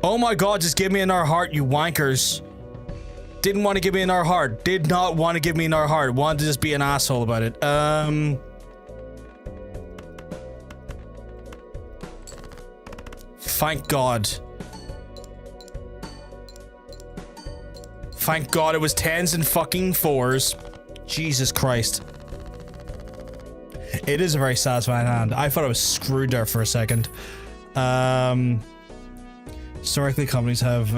Oh my god, just give me another heart, you wankers. Didn't want to give me another heart. Did not want to give me another heart. Wanted to just be an asshole about it. Thank God. Thank God it was 10s and fucking 4s. Jesus Christ. It is a very satisfying hand. I thought I was screwed there for a second. Historically, companies have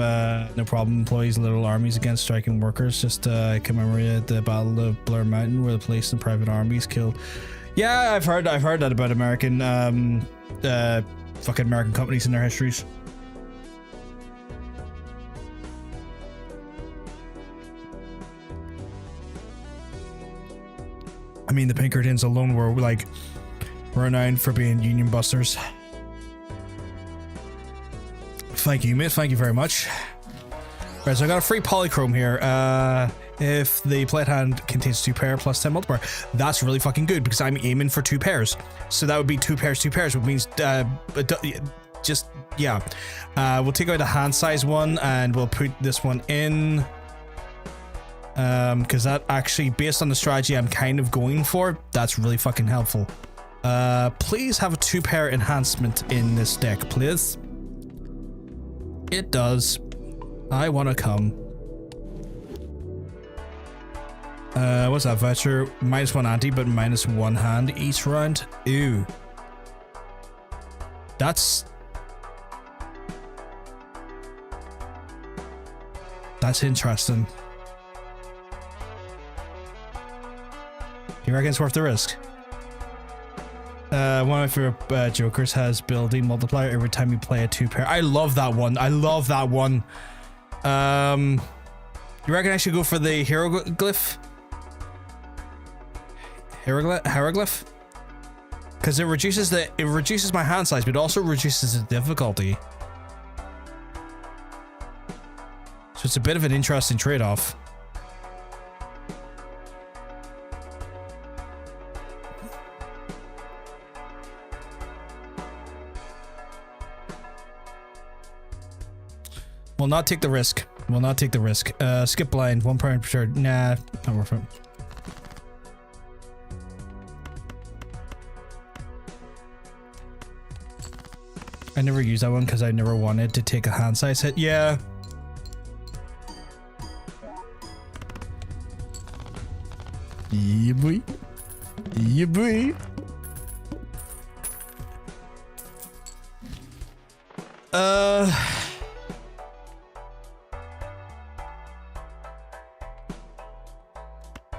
no problem employees little armies against striking workers. Just commemorate the Battle of Blur Mountain, where the police and private armies killed. Yeah, I've heard that about American fucking American companies and their histories. I mean, the Pinkertons alone were like renowned for being union busters. Thank you, mate. Thank you very much. Right, so I got a free polychrome here. If the plate hand contains 2 pair plus 10 multiplier, that's really fucking good because I'm aiming for 2 pairs. So that would be 2 pairs, which means just yeah. We'll take out a hand size one and we'll put this one in. Because that actually, based on the strategy I'm kind of going for, that's really fucking helpful. Please have a 2 pair enhancement in this deck, please. It does. I want to come. What's that voucher? -1 anti, but -1 hand each round. Ew. That's interesting. Do you reckon it's worth the risk? One of your jokers has building multiplier every time you play a 2 pair. I love that one. I love that one. You reckon I should go for the hieroglyph? Hieroglyph? Because it reduces my hand size, but it also reduces the difficulty. So it's a bit of an interesting trade-off. Will not take the risk. Will not take the risk. Skip blind. 1 per turn. Nah, not worth it. I never used that one because I never wanted to take a hand size hit. Yeah. Yeah, boy. Yeah, boy.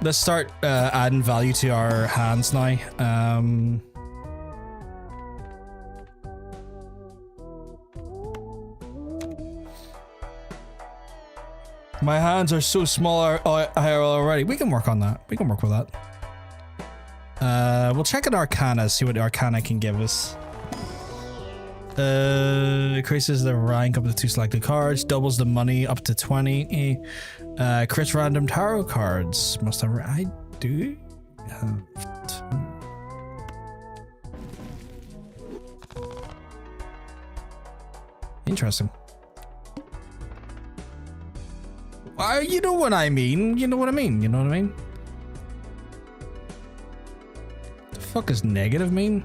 Let's start adding value to our hands now. My hands are so small already. We can work on that. We can work with that. We'll check out Arcana, see what Arcana can give us. Increases the rank up to 2 selected cards, doubles the money up to 20. Crits random tarot cards. Must have. I do have. interesting. You know what I mean. You know what I mean. You know what I mean. The fuck does negative mean?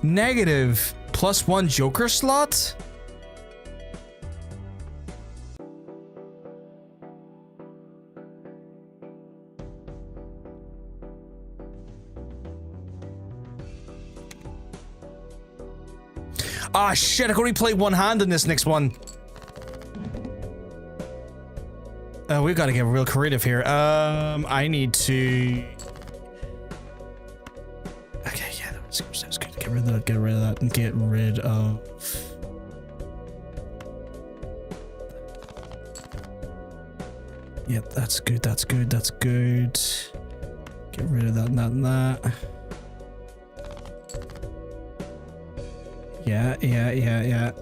Negative +1 Joker slot? Ah, shit, I can only play one hand in this next one. We've got to get real creative here. I need to... Okay, yeah, that's good. Get rid of that, get rid of that, and get rid of... Yeah, that's good, that's good, that's good. Get rid of that and that and that. Yeah.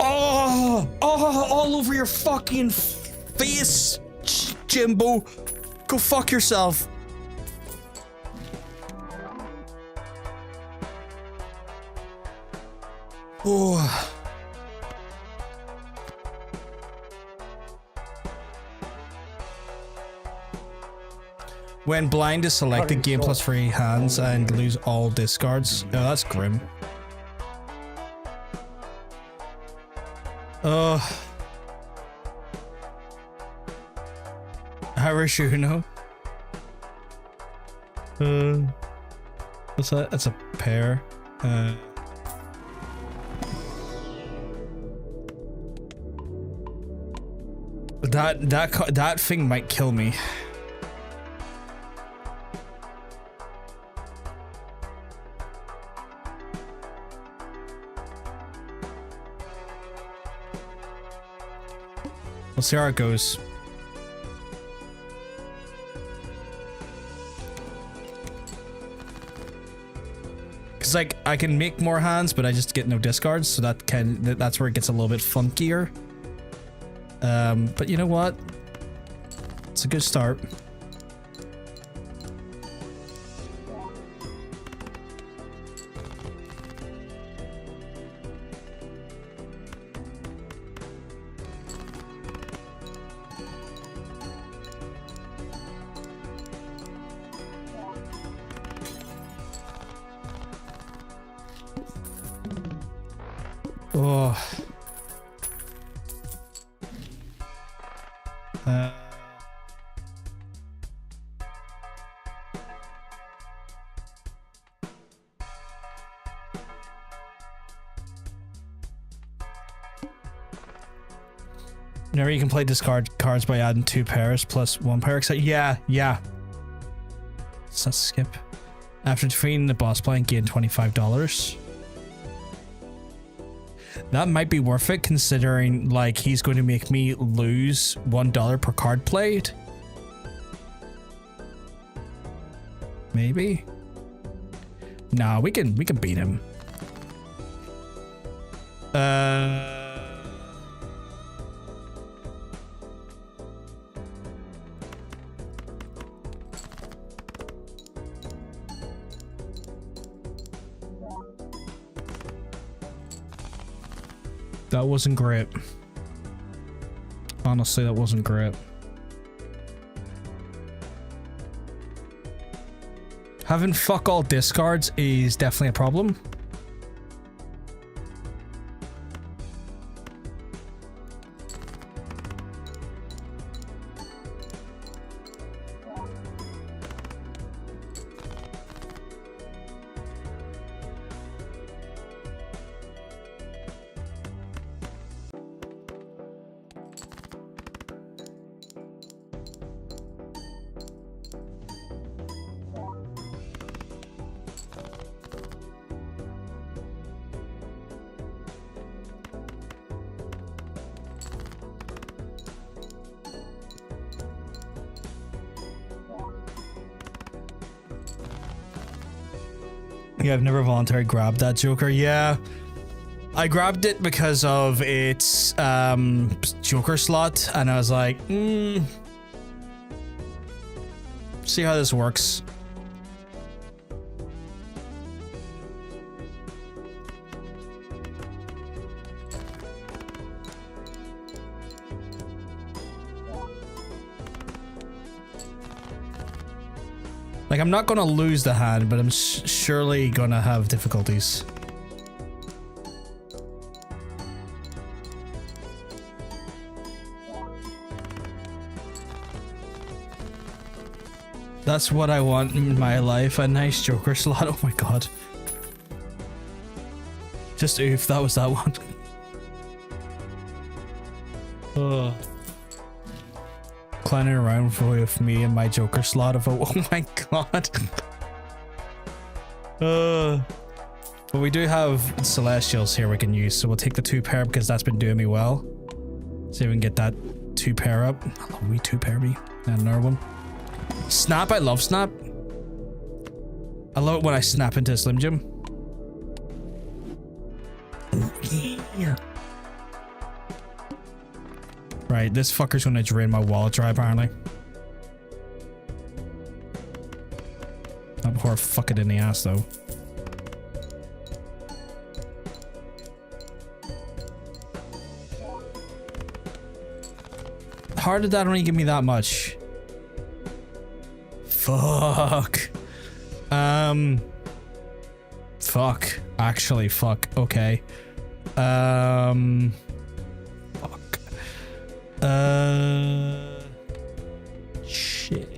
Oh, all over your fucking face, Jimbo. Go fuck yourself. Oh. When blind is selected, gain +3 hands and lose all discards. Oh, that's grim. Harashuno. What's that? That's a pair. That thing might kill me. We'll see how it goes. Cause like I can make more hands, but I just get no discards, so that's where it gets a little bit funkier. But you know what? It's a good start. Oh. Remember, you can play discard cards by adding 2 pairs plus 1 pair. Yeah. So let's skip. After defeating the boss playing, gain $25. That might be worth it, considering like he's going to make me lose $1 per card played. Maybe. Nah, we can beat him. That wasn't great. Honestly, that wasn't great. Having fuck all discards is definitely a problem. Yeah, I've never voluntarily grabbed that Joker. Yeah. I grabbed it because of its Joker slot, and I was like, see how this works. Like, I'm not gonna lose the hand, but I'm surely gonna have difficulties. That's what I want in my life, a nice Joker slot. Oh my god. Just oof, that was that one. Oh. Clowning around with me and my Joker slot of oh my god. But we do have Celestials here we can use, so we'll take the 2-pair because that's been doing me well. See if we can get that 2-pair up. Oh, we 2-pair me. And another one. Snap, I love Snap. I love it when I snap into a Slim Jim. Yeah. Right, this fucker's gonna drain my wallet dry apparently. Not before I fuck it in the ass though. How did that only give me that much? Fuck. Fuck. Actually, fuck. Okay. Fuck. Shit.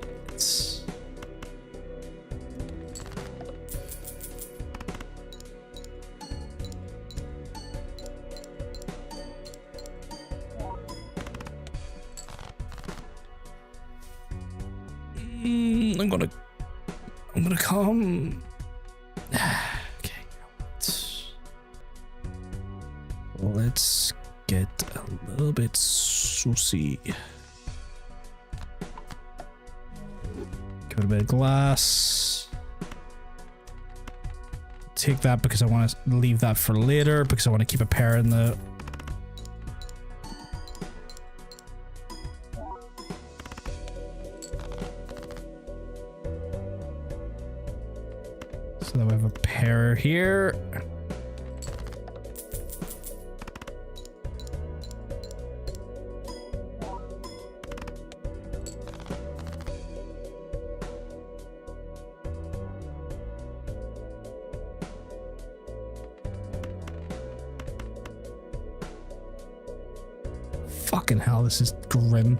I'm gonna come. Okay. Let's get a little bit saucy. Give it a bit of glass. Take that because I want to leave that for later because I want to keep a pair in the. So then we have a pair here. Fucking hell, this is grim.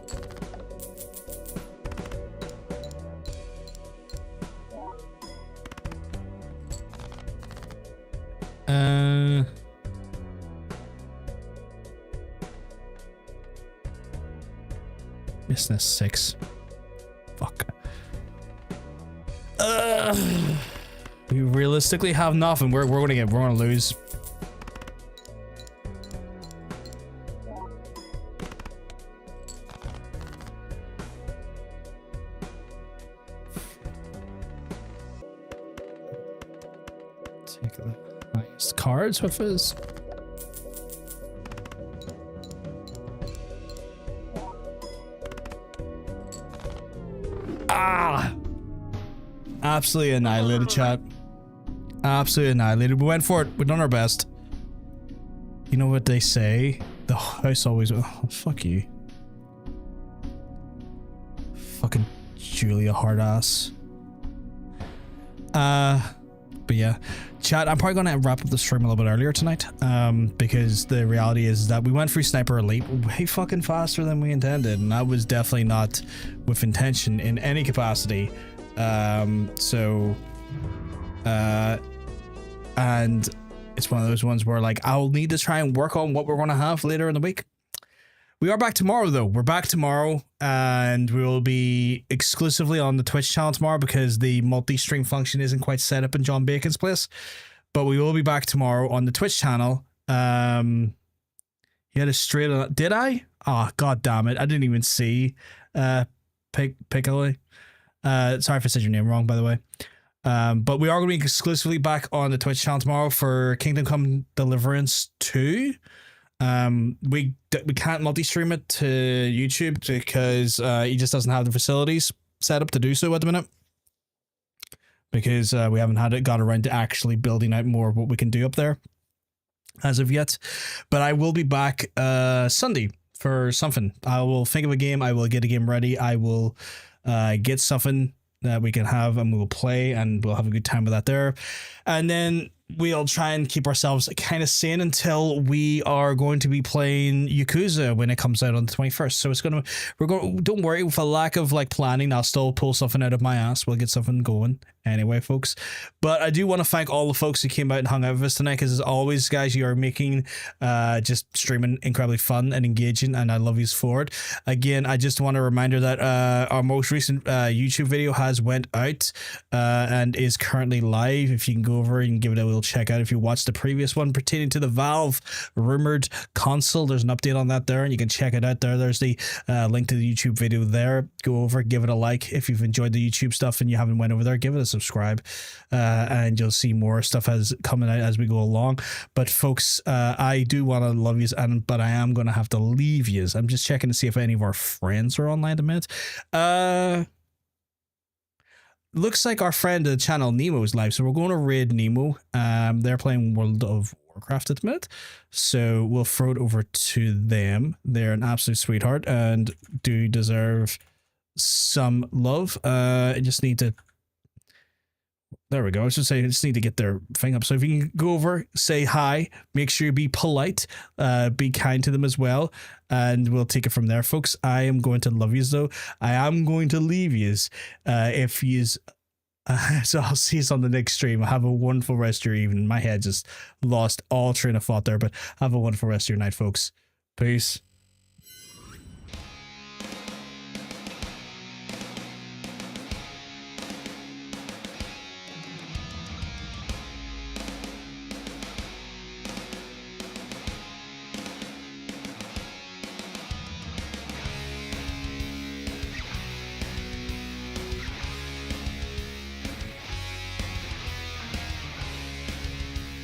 Missing a 6. Fuck. We realistically have nothing. We're gonna lose. Take the highest cards with us. Absolutely annihilated, chat. Absolutely annihilated. We went for it. We've done our best. You know what they say? The house always... Oh, fuck you. Fucking Julia Hardass. But yeah. Chat, I'm probably going to wrap up the stream a little bit earlier tonight. Because the reality is that we went through Sniper Elite way fucking faster than we intended. And that was definitely not with intention in any capacity. And it's one of those ones where like I'll need to try and work on what we're going to have later in the week. We are back tomorrow though. We're back tomorrow and we will be exclusively on the Twitch channel tomorrow because the multi-stream function isn't quite set up in John Bacon's place, but we will be back tomorrow on the Twitch channel. You had a straight on, did I? Oh, god damn it. I didn't even see Piccolo. Sorry if I said your name wrong, by the way. But we are going to be exclusively back on the Twitch channel tomorrow for Kingdom Come Deliverance 2. We can't multi-stream it to YouTube because he just doesn't have the facilities set up to do so at the minute. Because we haven't got around to actually building out more of what we can do up there as of yet. But I will be back Sunday for something. I will think of a game. I will get a game ready. I will get something that we can have and we will play and we'll have a good time with that there. And then we'll try and keep ourselves kind of sane until we are going to be playing Yakuza when it comes out on the 21st. So don't worry, with a lack of like planning, I'll still pull something out of my ass. We'll get something going anyway, folks. But I do want to thank all the folks who came out and hung out with us tonight, because as always, guys, you are making just streaming incredibly fun and engaging, and I love you for it. Again, I just want a reminder that our most recent YouTube video has went out and is currently live. If you can go over and give it a little check out. If you watched the previous one pertaining to the Valve rumored console, there's an update on that there, and you can check it out there. There's the link to the YouTube video there. Go over, give it a like. If you've enjoyed the YouTube stuff and you haven't went over there, give it a subscribe, and you'll see more stuff coming out as we go along. But folks, I do want to love you, but I am going to have to leave you. I'm just checking to see if any of our friends are online at the minute. Looks like our friend of the channel Nemo is live, so we're going to raid Nemo. They're playing World of Warcraft at the minute, so we'll throw it over to them. They're an absolute sweetheart and do deserve some love. I just need to, there we go. I was just saying, I just need to get their thing up. So if you can go over, say hi, make sure you be polite, be kind to them as well, and we'll take it from there, folks. I am going to love yous though. I am going to leave yous if yous. So I'll see you on the next stream. Have a wonderful rest of your evening. My head just lost all train of thought there, but have a wonderful rest of your night, folks. Peace.